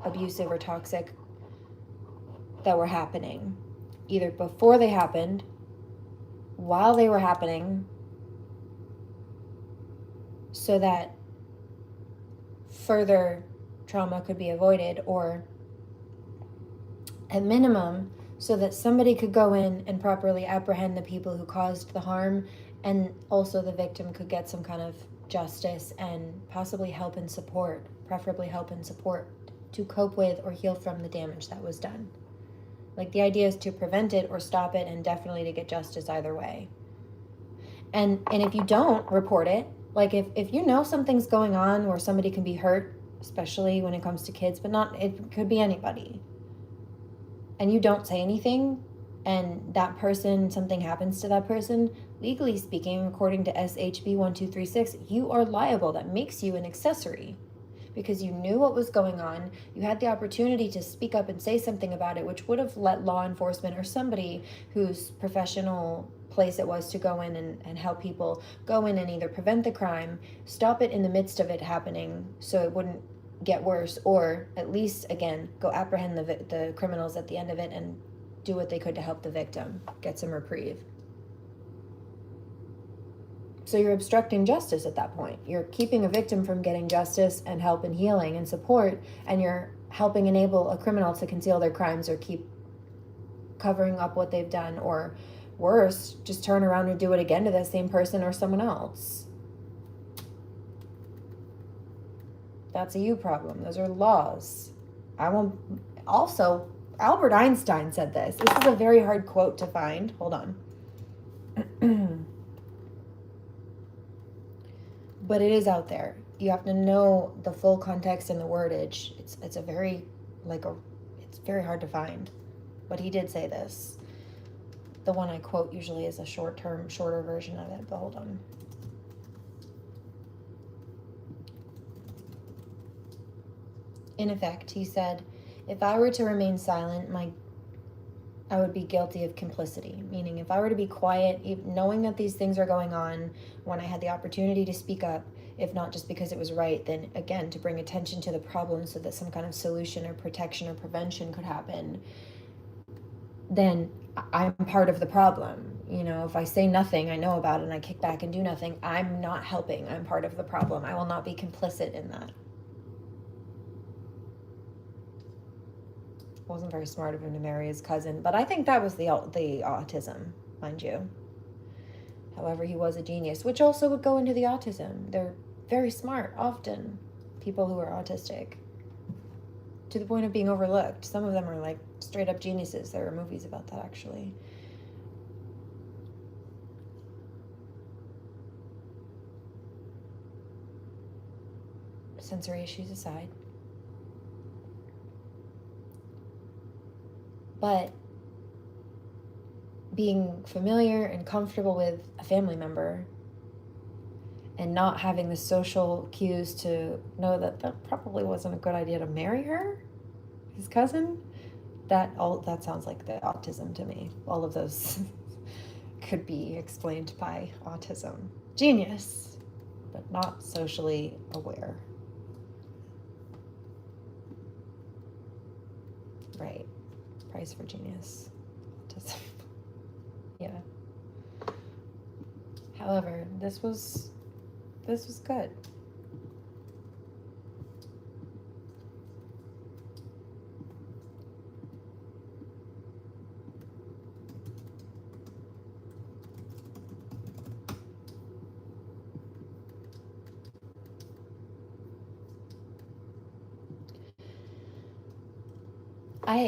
Speaker 1: abusive or toxic that were happening, either before they happened, while they were happening, so that further trauma could be avoided, or at minimum, so that somebody could go in and properly apprehend the people who caused the harm, and also the victim could get some kind of justice and possibly help and support, preferably help and support, to cope with or heal from the damage that was done. Like, the idea is to prevent it or stop it, and definitely to get justice either way. And if you don't report it, like if you know something's going on where somebody can be hurt, especially when it comes to kids, but not, it could be anybody, and you don't say anything, and that person, something happens to that person, legally speaking, according to SHB 1236, you are liable. That makes you an accessory because you knew what was going on. You had the opportunity to speak up and say something about it, which would have let law enforcement or somebody whose professional place it was to go in and help people go in and either prevent the crime, stop it in the midst of it happening so it wouldn't get worse, or at least, again, go apprehend the criminals at the end of it and do what they could to help the victim get some reprieve. So you're obstructing justice at that point. You're keeping a victim from getting justice and help and healing and support, and you're helping enable a criminal to conceal their crimes or keep covering up what they've done, or worse, just turn around and do it again to that same person or someone else. That's a you problem. Those are laws. I won't. Also, Albert Einstein said this. This is a very hard quote to find. Hold on. But it is out there. You have to know the full context and the wordage. It's very hard to find. But he did say this. The one I quote usually is a shorter version of it, but hold on. In effect, he said, if I were to remain silent, I would be guilty of complicity. Meaning, if I were to be quiet, knowing that these things are going on, when I had the opportunity to speak up, if not just because it was right, then again, to bring attention to the problem so that some kind of solution or protection or prevention could happen, then I'm part of the problem. You know, if I say nothing, I know about it, and I kick back and do nothing, I'm not helping. I'm part of the problem. I will not be complicit in that. Wasn't very smart of him to marry his cousin, but I think that was the autism, mind you. However, he was a genius, which also would go into the autism. They're very smart, often, people who are autistic, to the point of being overlooked. Some of them are like straight up geniuses. There are movies about that, actually. Sensory issues aside. But being familiar and comfortable with a family member and not having the social cues to know that probably wasn't a good idea to marry her, his cousin, that sounds like the autism to me. All of those could be explained by autism. Genius, but not socially aware. Right. Price for genius. Autism. Yeah. However, this was good.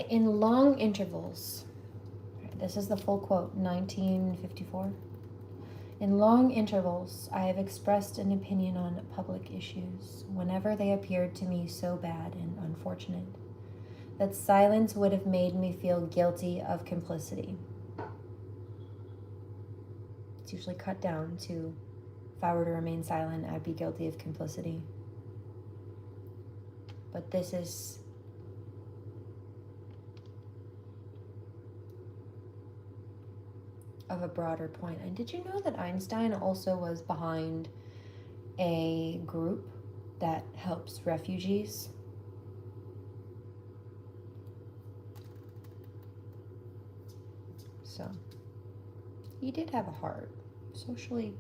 Speaker 1: In long intervals, this is the full quote, 1954. In long intervals, I have expressed an opinion on public issues whenever they appeared to me so bad and unfortunate that silence would have made me feel guilty of complicity. It's usually cut down to, if I were to remain silent, I'd be guilty of complicity. But this is of a broader point. And did you know that Einstein also was behind a group that helps refugees? So he did have a heart. Socially,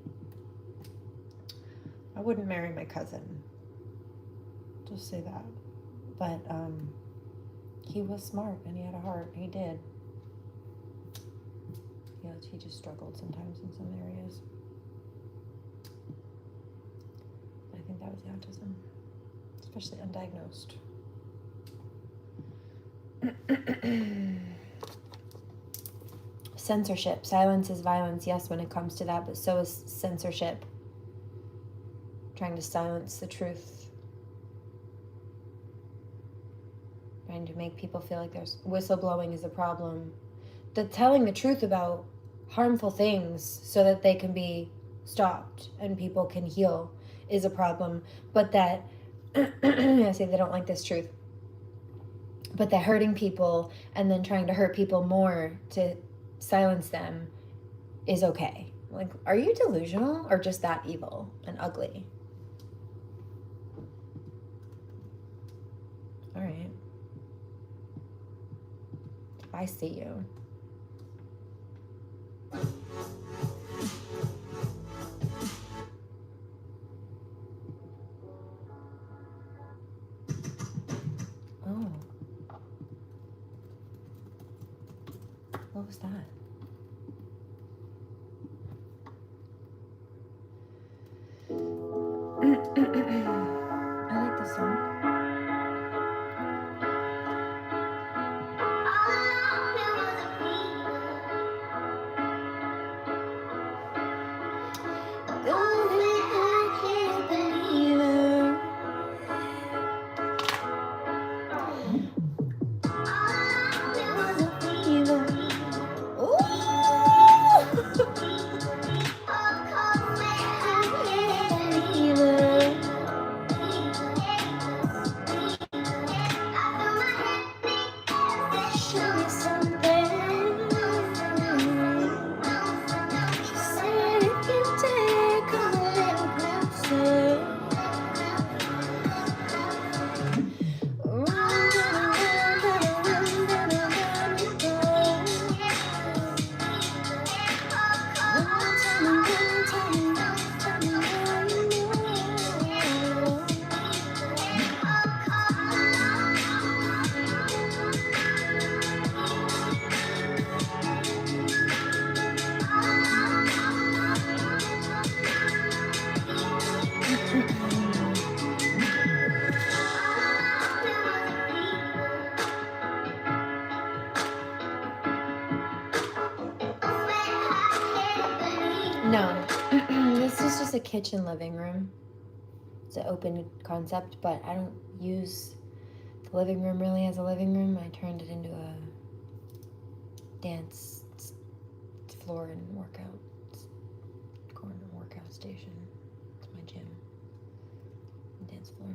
Speaker 1: I wouldn't marry my cousin. Just say that. But he was smart and he had a heart. He did. Yeah, he just struggled sometimes in some areas. I think that was the autism, especially undiagnosed. censorship. Silence is violence, yes, when it comes to that, but so is censorship. Trying to silence the truth. Trying to make people feel like there's whistleblowing is a problem. The telling the truth about harmful things so that they can be stopped and people can heal is a problem. But that, I say they don't like this truth, but that hurting people and then trying to hurt people more to silence them is okay. Like, are you delusional or just that evil and ugly? All right. I see you. Oh. What was that? I like this song. No, this is just a kitchen living room. It's an open concept, but I don't use the living room really as a living room. I turned it into a dance floor and workout corner workout station. It's my gym, dance floor.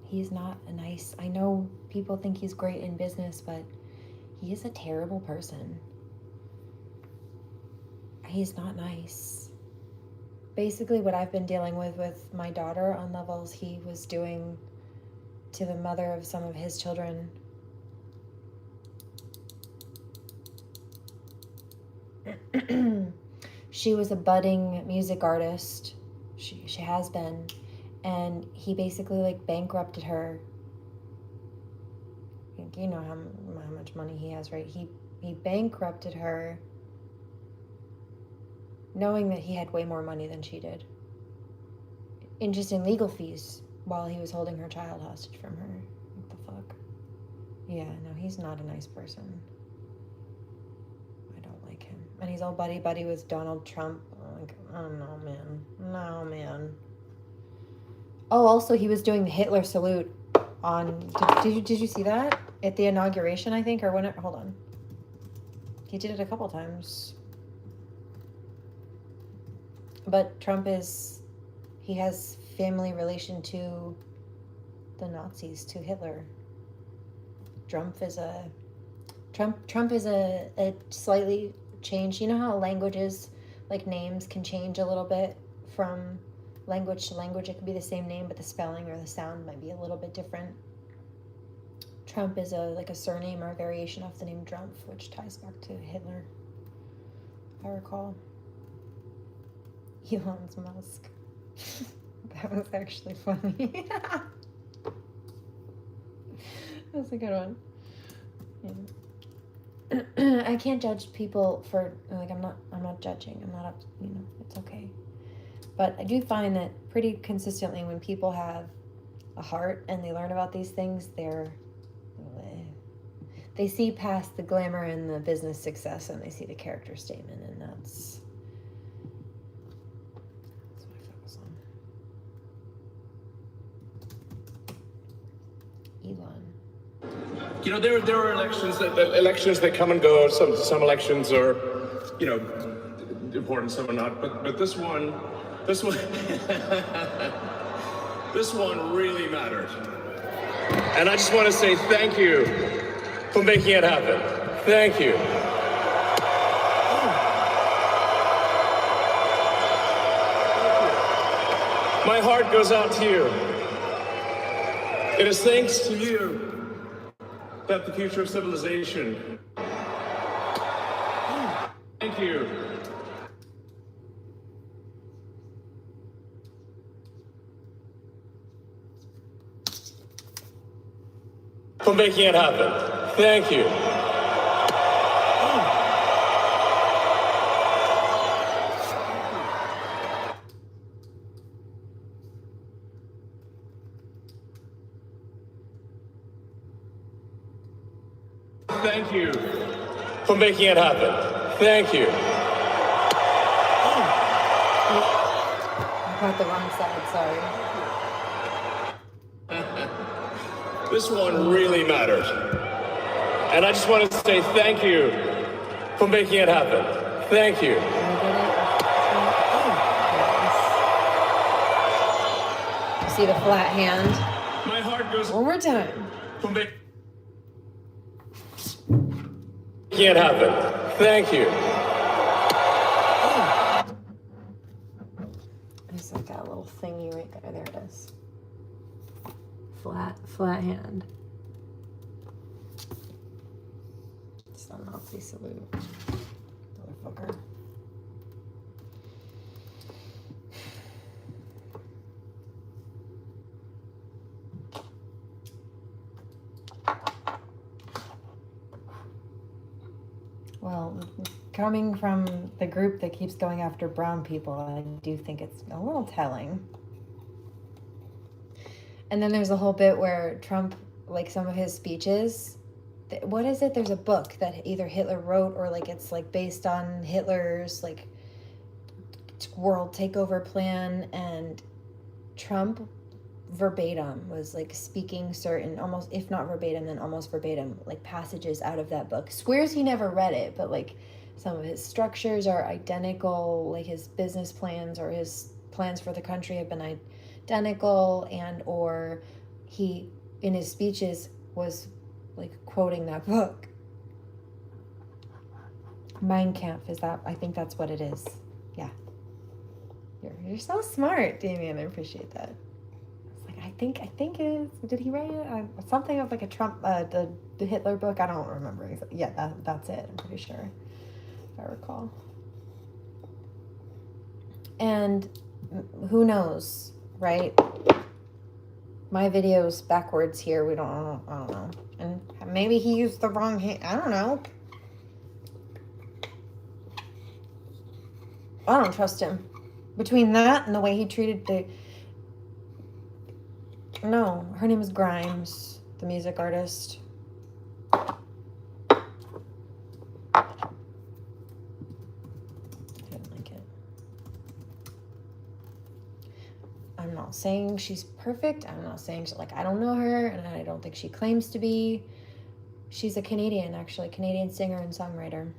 Speaker 1: He's not a nice, I know people think he's great in business, but he is a terrible person. He's not nice. Basically what I've been dealing with my daughter on levels he was doing to the mother of some of his children. She was a budding music artist. She has been. And he basically like bankrupted her. You know how much money he has, right? He bankrupted her knowing that he had way more money than she did. In legal fees while he was holding her child hostage from her. What the fuck? Yeah, no, he's not a nice person. I don't like him. And he's all buddy-buddy with Donald Trump. Like, I don't know, man. No, man. Oh, also, he was doing the Hitler salute on... Did you see that? At the inauguration, I think, or when it... Hold on. He did it a couple times. But Trump is... He has family relation to the Nazis, to Hitler. Trump is a slightly changed... You know how languages, like names, can change a little bit from... language to language? It could be the same name, but the spelling or the sound might be a little bit different. Trump is like a surname or a variation of the name Drumpf, which ties back to Hitler, if I recall. Elon's Musk. That was actually funny. That's a good one. Yeah. I can't judge people for, like, I'm not judging. I'm not up, it's okay. But I do find that pretty consistently when people have a heart and they learn about these things, they see past the glamour and the business success and they see the character statement, and that's what I focus on. Elon.
Speaker 5: You know, there are elections that come and go. Some elections are, important, some are not. But this one, this one really mattered. And I just want to say thank you for making it happen. Thank you. My heart goes out to you. It is thanks to you that the future of civilization. Thank you. For making it happen. Thank you. Thank you for making it happen. Thank you.
Speaker 1: I got the wrong side, sorry.
Speaker 5: This one really mattered. And I just want to say thank you for making it happen. Thank you.
Speaker 1: You see the flat hand?
Speaker 5: My heart goes
Speaker 1: One more time.
Speaker 5: for making it happen. Thank you.
Speaker 1: There's like that little thingy right there. There it is. Flat hand. It's not an Nazi salute. Motherfucker. Well, coming from the group that keeps going after brown people, I do think it's a little telling. And then there's a whole bit where Trump, like some of his speeches, what is it? There's a book that either Hitler wrote or like it's like based on Hitler's like world takeover plan, and Trump verbatim was like speaking certain, almost if not verbatim then almost verbatim, like passages out of that book. Swears he never read it, but like some of his structures are identical, like his business plans or his plans for the country have been identical, and or he in his speeches was like quoting that book. Mein Kampf, is that, I think that's what it is. Yeah, you're so smart, Damien. I appreciate that. I think it is. Did he write it? Something of like a Trump, the Hitler book. I don't remember. Yeah, that's it. I'm pretty sure, if I recall. And who knows, right? My video's backwards here. I don't know. And maybe he used the wrong hand. I don't know. I don't trust him. Between that and the way he treated the... No, her name is Grimes, the music artist. I didn't like it. I'm not saying she's perfect. I'm not saying I don't know her, and I don't think she claims to be. She's a Canadian, actually, Canadian singer and songwriter.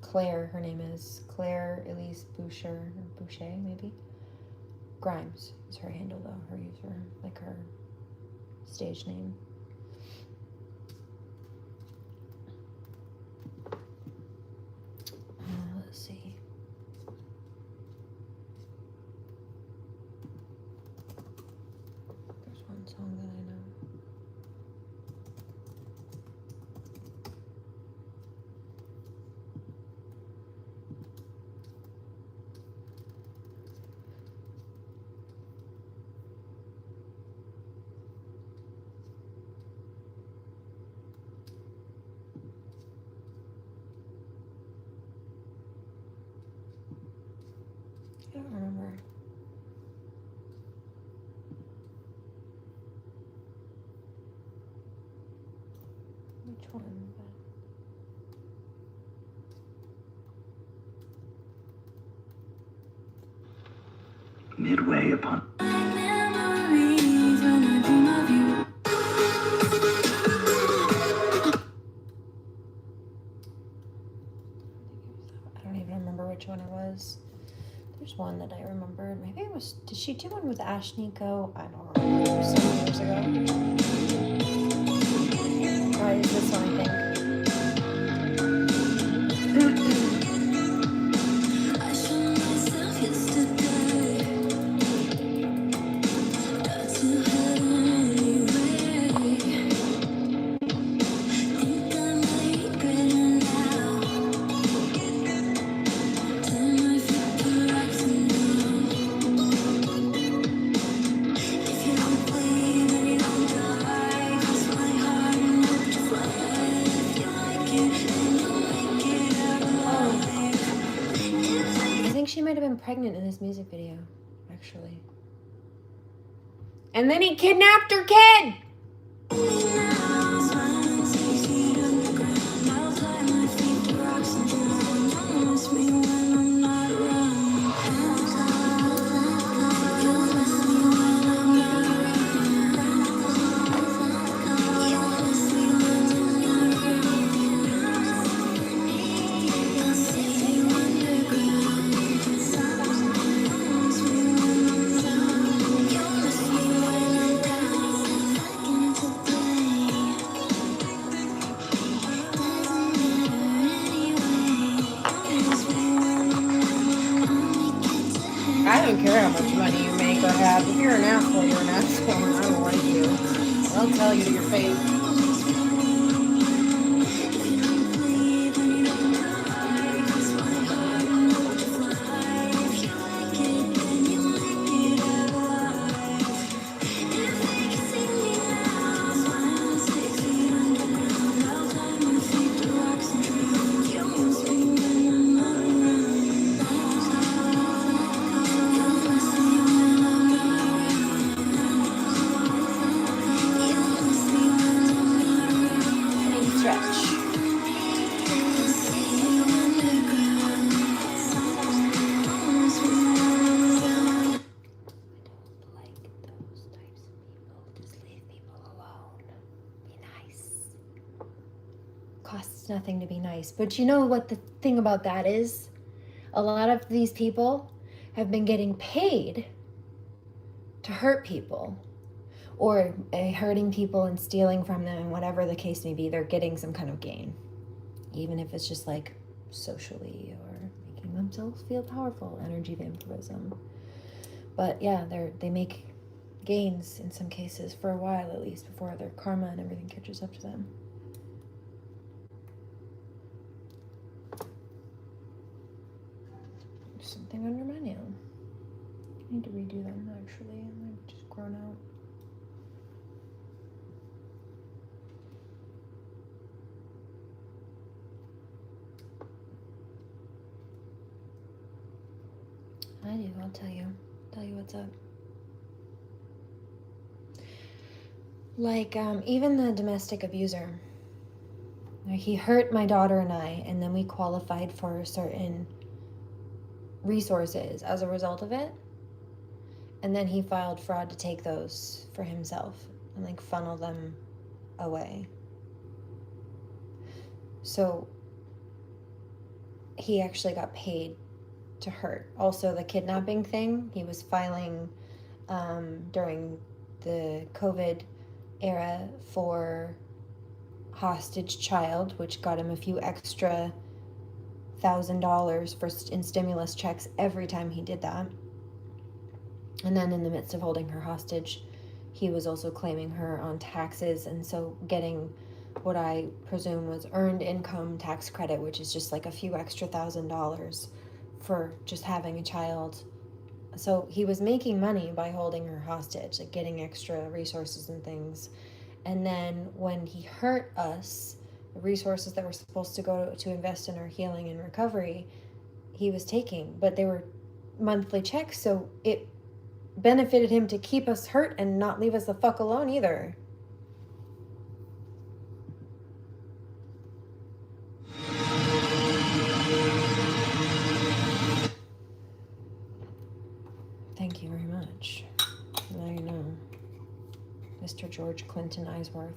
Speaker 1: Claire, her name is Claire Elise Boucher, maybe. Grimes is her handle, though, her user, like her stage name. Let's see. There's one song that I know. don't remember. Which one?
Speaker 2: Midway upon.
Speaker 4: Memories when I dream of you.
Speaker 1: I don't even remember which one it was. There's one that I remembered. Maybe it was. Did she do one with Ash Nico? I don't remember. It was some years ago. Right, is this one, I think.
Speaker 4: I showed myself yesterday. Got to head anyway. Think I might regret it now. Turn my feet to rocks and down. If you don't play, then you don't die. Cross my heart and hope to fly. If you like it, then you'll make it out alive.
Speaker 1: I think she might have been pregnant in this music video, actually. And then he kidnapped her kid! I don't care how much money you make or have. If you're an asshole, you're an asshole, and I don't like you. I'll tell you to your face. Stretch. Like those types of people. Just leave people alone. Be nice. Costs nothing to be nice. But you know what the thing about that is? A lot of these people have been getting paid to hurt people, or hurting people and stealing from them, and whatever the case may be, they're getting some kind of gain, even if it's just like socially or making themselves feel powerful, energy vampirism. But yeah, they make gains in some cases for a while, at least, before their karma and everything catches up to them. There's something under my nail. I need to redo them, actually. They've just grown out. I do, I'll tell you what's up. Like, even the domestic abuser. Like, he hurt my daughter and I, and then we qualified for certain resources as a result of it. And then he filed fraud to take those for himself and like funnel them away. So he actually got paid to hurt. Also, the kidnapping thing, he was filing during the COVID era for hostage child, which got him a few extra $1,000 in stimulus checks every time he did that. And then in the midst of holding her hostage, he was also claiming her on taxes, and so getting what I presume was earned income tax credit, which is just like a few extra $1,000 for just having a child. So he was making money by holding her hostage, like getting extra resources and things. And then when he hurt us, the resources that were supposed to go to invest in our healing and recovery, he was taking, but they were monthly check, so it benefited him to keep us hurt and not leave us the fuck alone either. Thank you very much. Now you know. Mr. George Clinton Eisworth.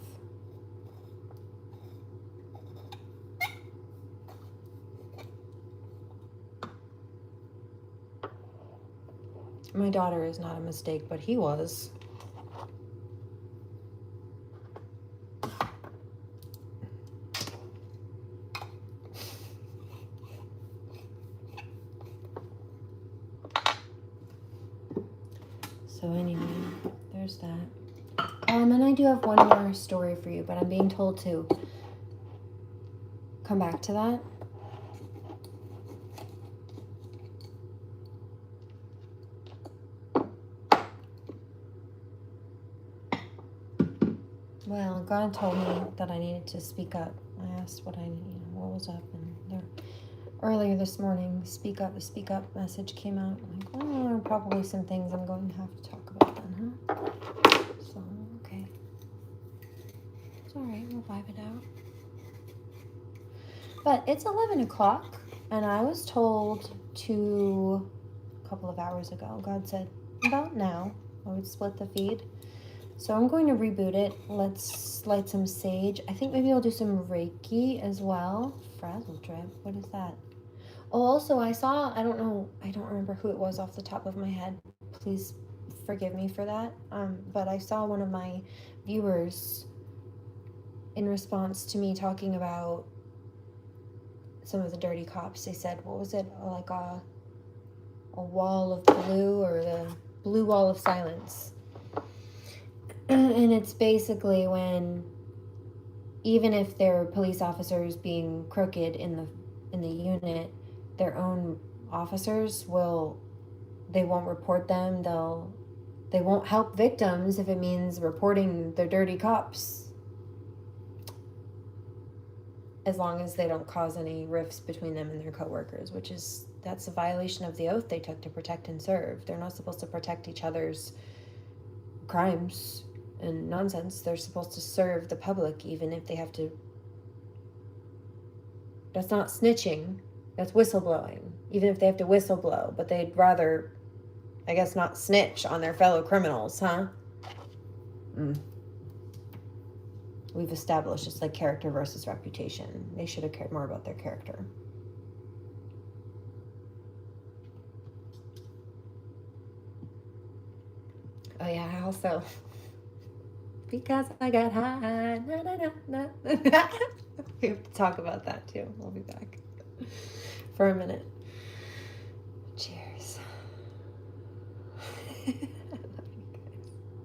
Speaker 1: My daughter is not a mistake, but he was. So anyway, there's that. And I do have one more story for you, but I'm being told to come back to that. Well, God told me that I needed to speak up. I asked what what was up, and there, earlier this morning, speak up message came out. I'm like, well, there are probably some things I'm going to have to talk about then, huh? So, okay. It's alright, we'll vibe it out. But it's 11 o'clock, and I was told to, a couple of hours ago, God said, about now, I would split the feed. So I'm going to reboot it. Let's light some sage. I think maybe I'll do some Reiki as well. Frazzle drip, what is that? Oh, also I saw, I don't remember who it was off the top of my head. Please forgive me for that. But I saw one of my viewers in response to me talking about some of the dirty cops. They said, what was it? Like a wall of blue, or the blue wall of silence. And it's basically when, even if they're police officers being crooked in the unit, their own officers they won't report them. They won't help victims if it means reporting their dirty cops, as long as they don't cause any rifts between them and their coworkers, that's a violation of the oath they took to protect and serve. They're not supposed to protect each other's crimes and nonsense. They're supposed to serve the public, even if they have to. That's not snitching, that's whistleblowing, even if they have to whistleblow, but they'd rather, I guess, not snitch on their fellow criminals, huh? We've established it's like character versus reputation. They should have cared more about their character. Oh yeah, I also, because I got high, na, na, na, na. We have to talk about that too. We'll be back for a minute. Cheers. I love you guys.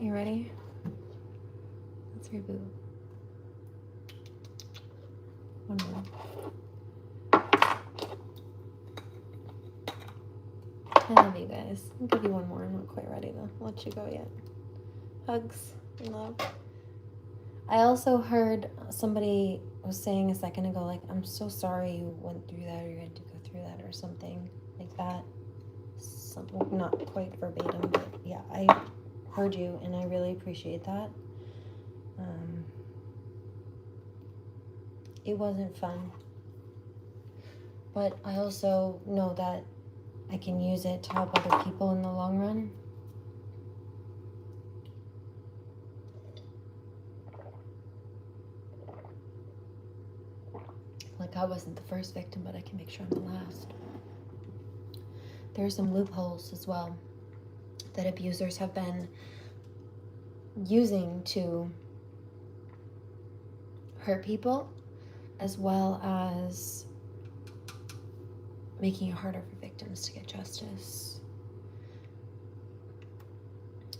Speaker 1: You ready? Let's reboot. One more. I love you guys. I'll give you one more. I'm not quite ready to let you go yet. Hugs and love. I also heard somebody was saying a second ago, like, I'm so sorry you went through that, or you had to go through that, or something like that. Not quite verbatim, but yeah, I heard you, and I really appreciate that. It wasn't fun, but I also know that I can use it to help other people in the long run. Like, I wasn't the first victim, but I can make sure I'm the last. There are some loopholes as well that abusers have been using to hurt people, as well as making it harder for victims to get justice.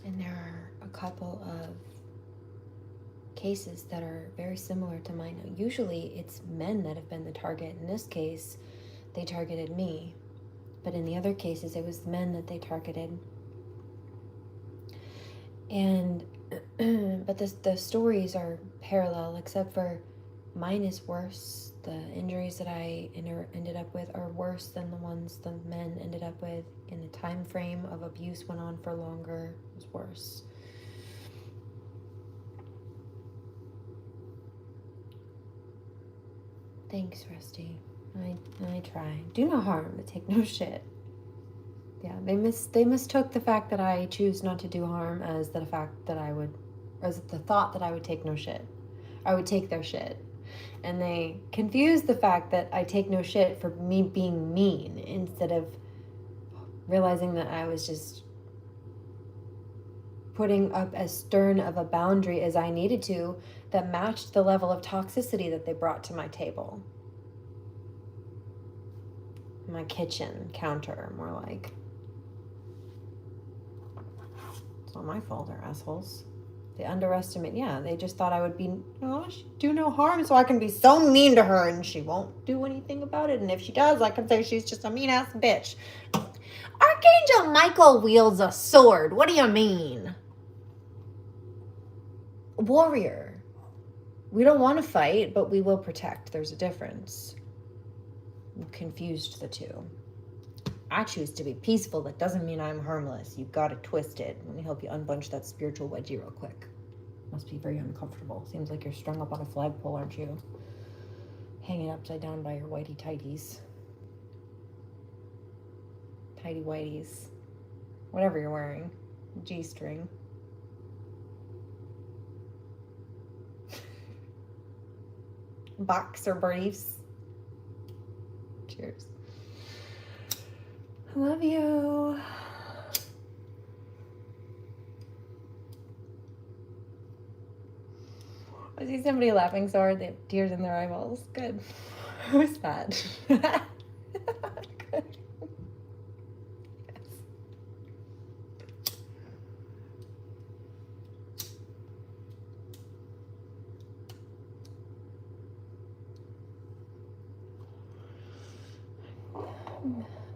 Speaker 1: And there are a couple of cases that are very similar to mine. Usually it's men that have been the target. In this case, they targeted me. But in the other cases, it was men that they targeted. And but the stories are parallel, except for mine is worse. The injuries that I ended up with are worse than the ones the men ended up with. And the time frame of abuse went on for longer. It was worse. Thanks, Rusty. I try. Do no harm, but take no shit. Yeah, they mistook the fact that I choose not to do harm as the fact that I would, as the thought that I would take no shit. I would take their shit. And they confused the fact that I take no shit for me being mean, instead of realizing that I was just putting up as stern of a boundary as I needed to that matched the level of toxicity that they brought to my table. My kitchen counter, more like. It's not my fault, they're assholes. They underestimate, they just thought I would be, she do no harm, so I can be so mean to her and she won't do anything about it. And if she does, I can say she's just a mean ass bitch. Archangel Michael wields a sword. What do you mean? Warrior. We don't want to fight, but we will protect. There's a difference. You confused the two. I choose to be peaceful. That doesn't mean I'm harmless. You got it twisted. Let me help you unbunch that spiritual wedgie real quick. Must be very uncomfortable. Seems like you're strung up on a flagpole, aren't you? Hanging upside down by your whitey tighties. Tighty whities. Whatever you're wearing. G-string. Boxer briefs. Cheers. I love you. I see somebody laughing so hard they have tears in their eyeballs. Good. Who's that? Good. Yes.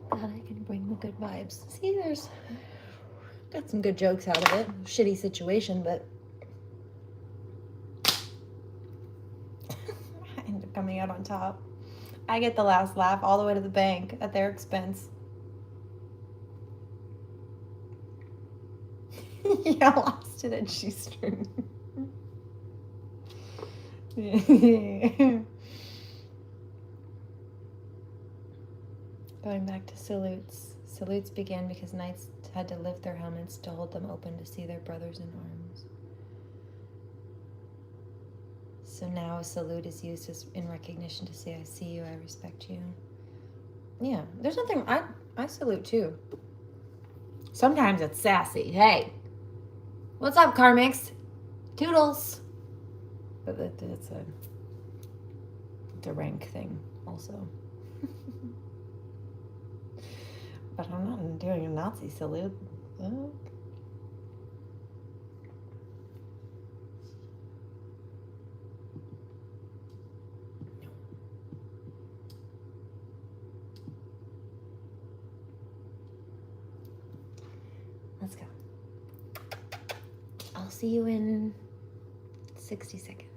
Speaker 1: Glad I can bring the good vibes. See, there's got some good jokes out of it. Shitty situation, but I end up coming out on top. I get the last laugh all the way to the bank at their expense. Yeah, I lost it at Shoestring. Going back to salutes. Salutes began because knights had to lift their helmets to hold them open to see their brothers in arms. So now a salute is used as in recognition to say, I see you, I respect you. Yeah, there's nothing, I salute too. Sometimes it's sassy. Hey, what's up, Karmics? Toodles. But it's a rank thing also. But I'm not doing a Nazi salute. Oh. Let's go. I'll see you in 60 seconds.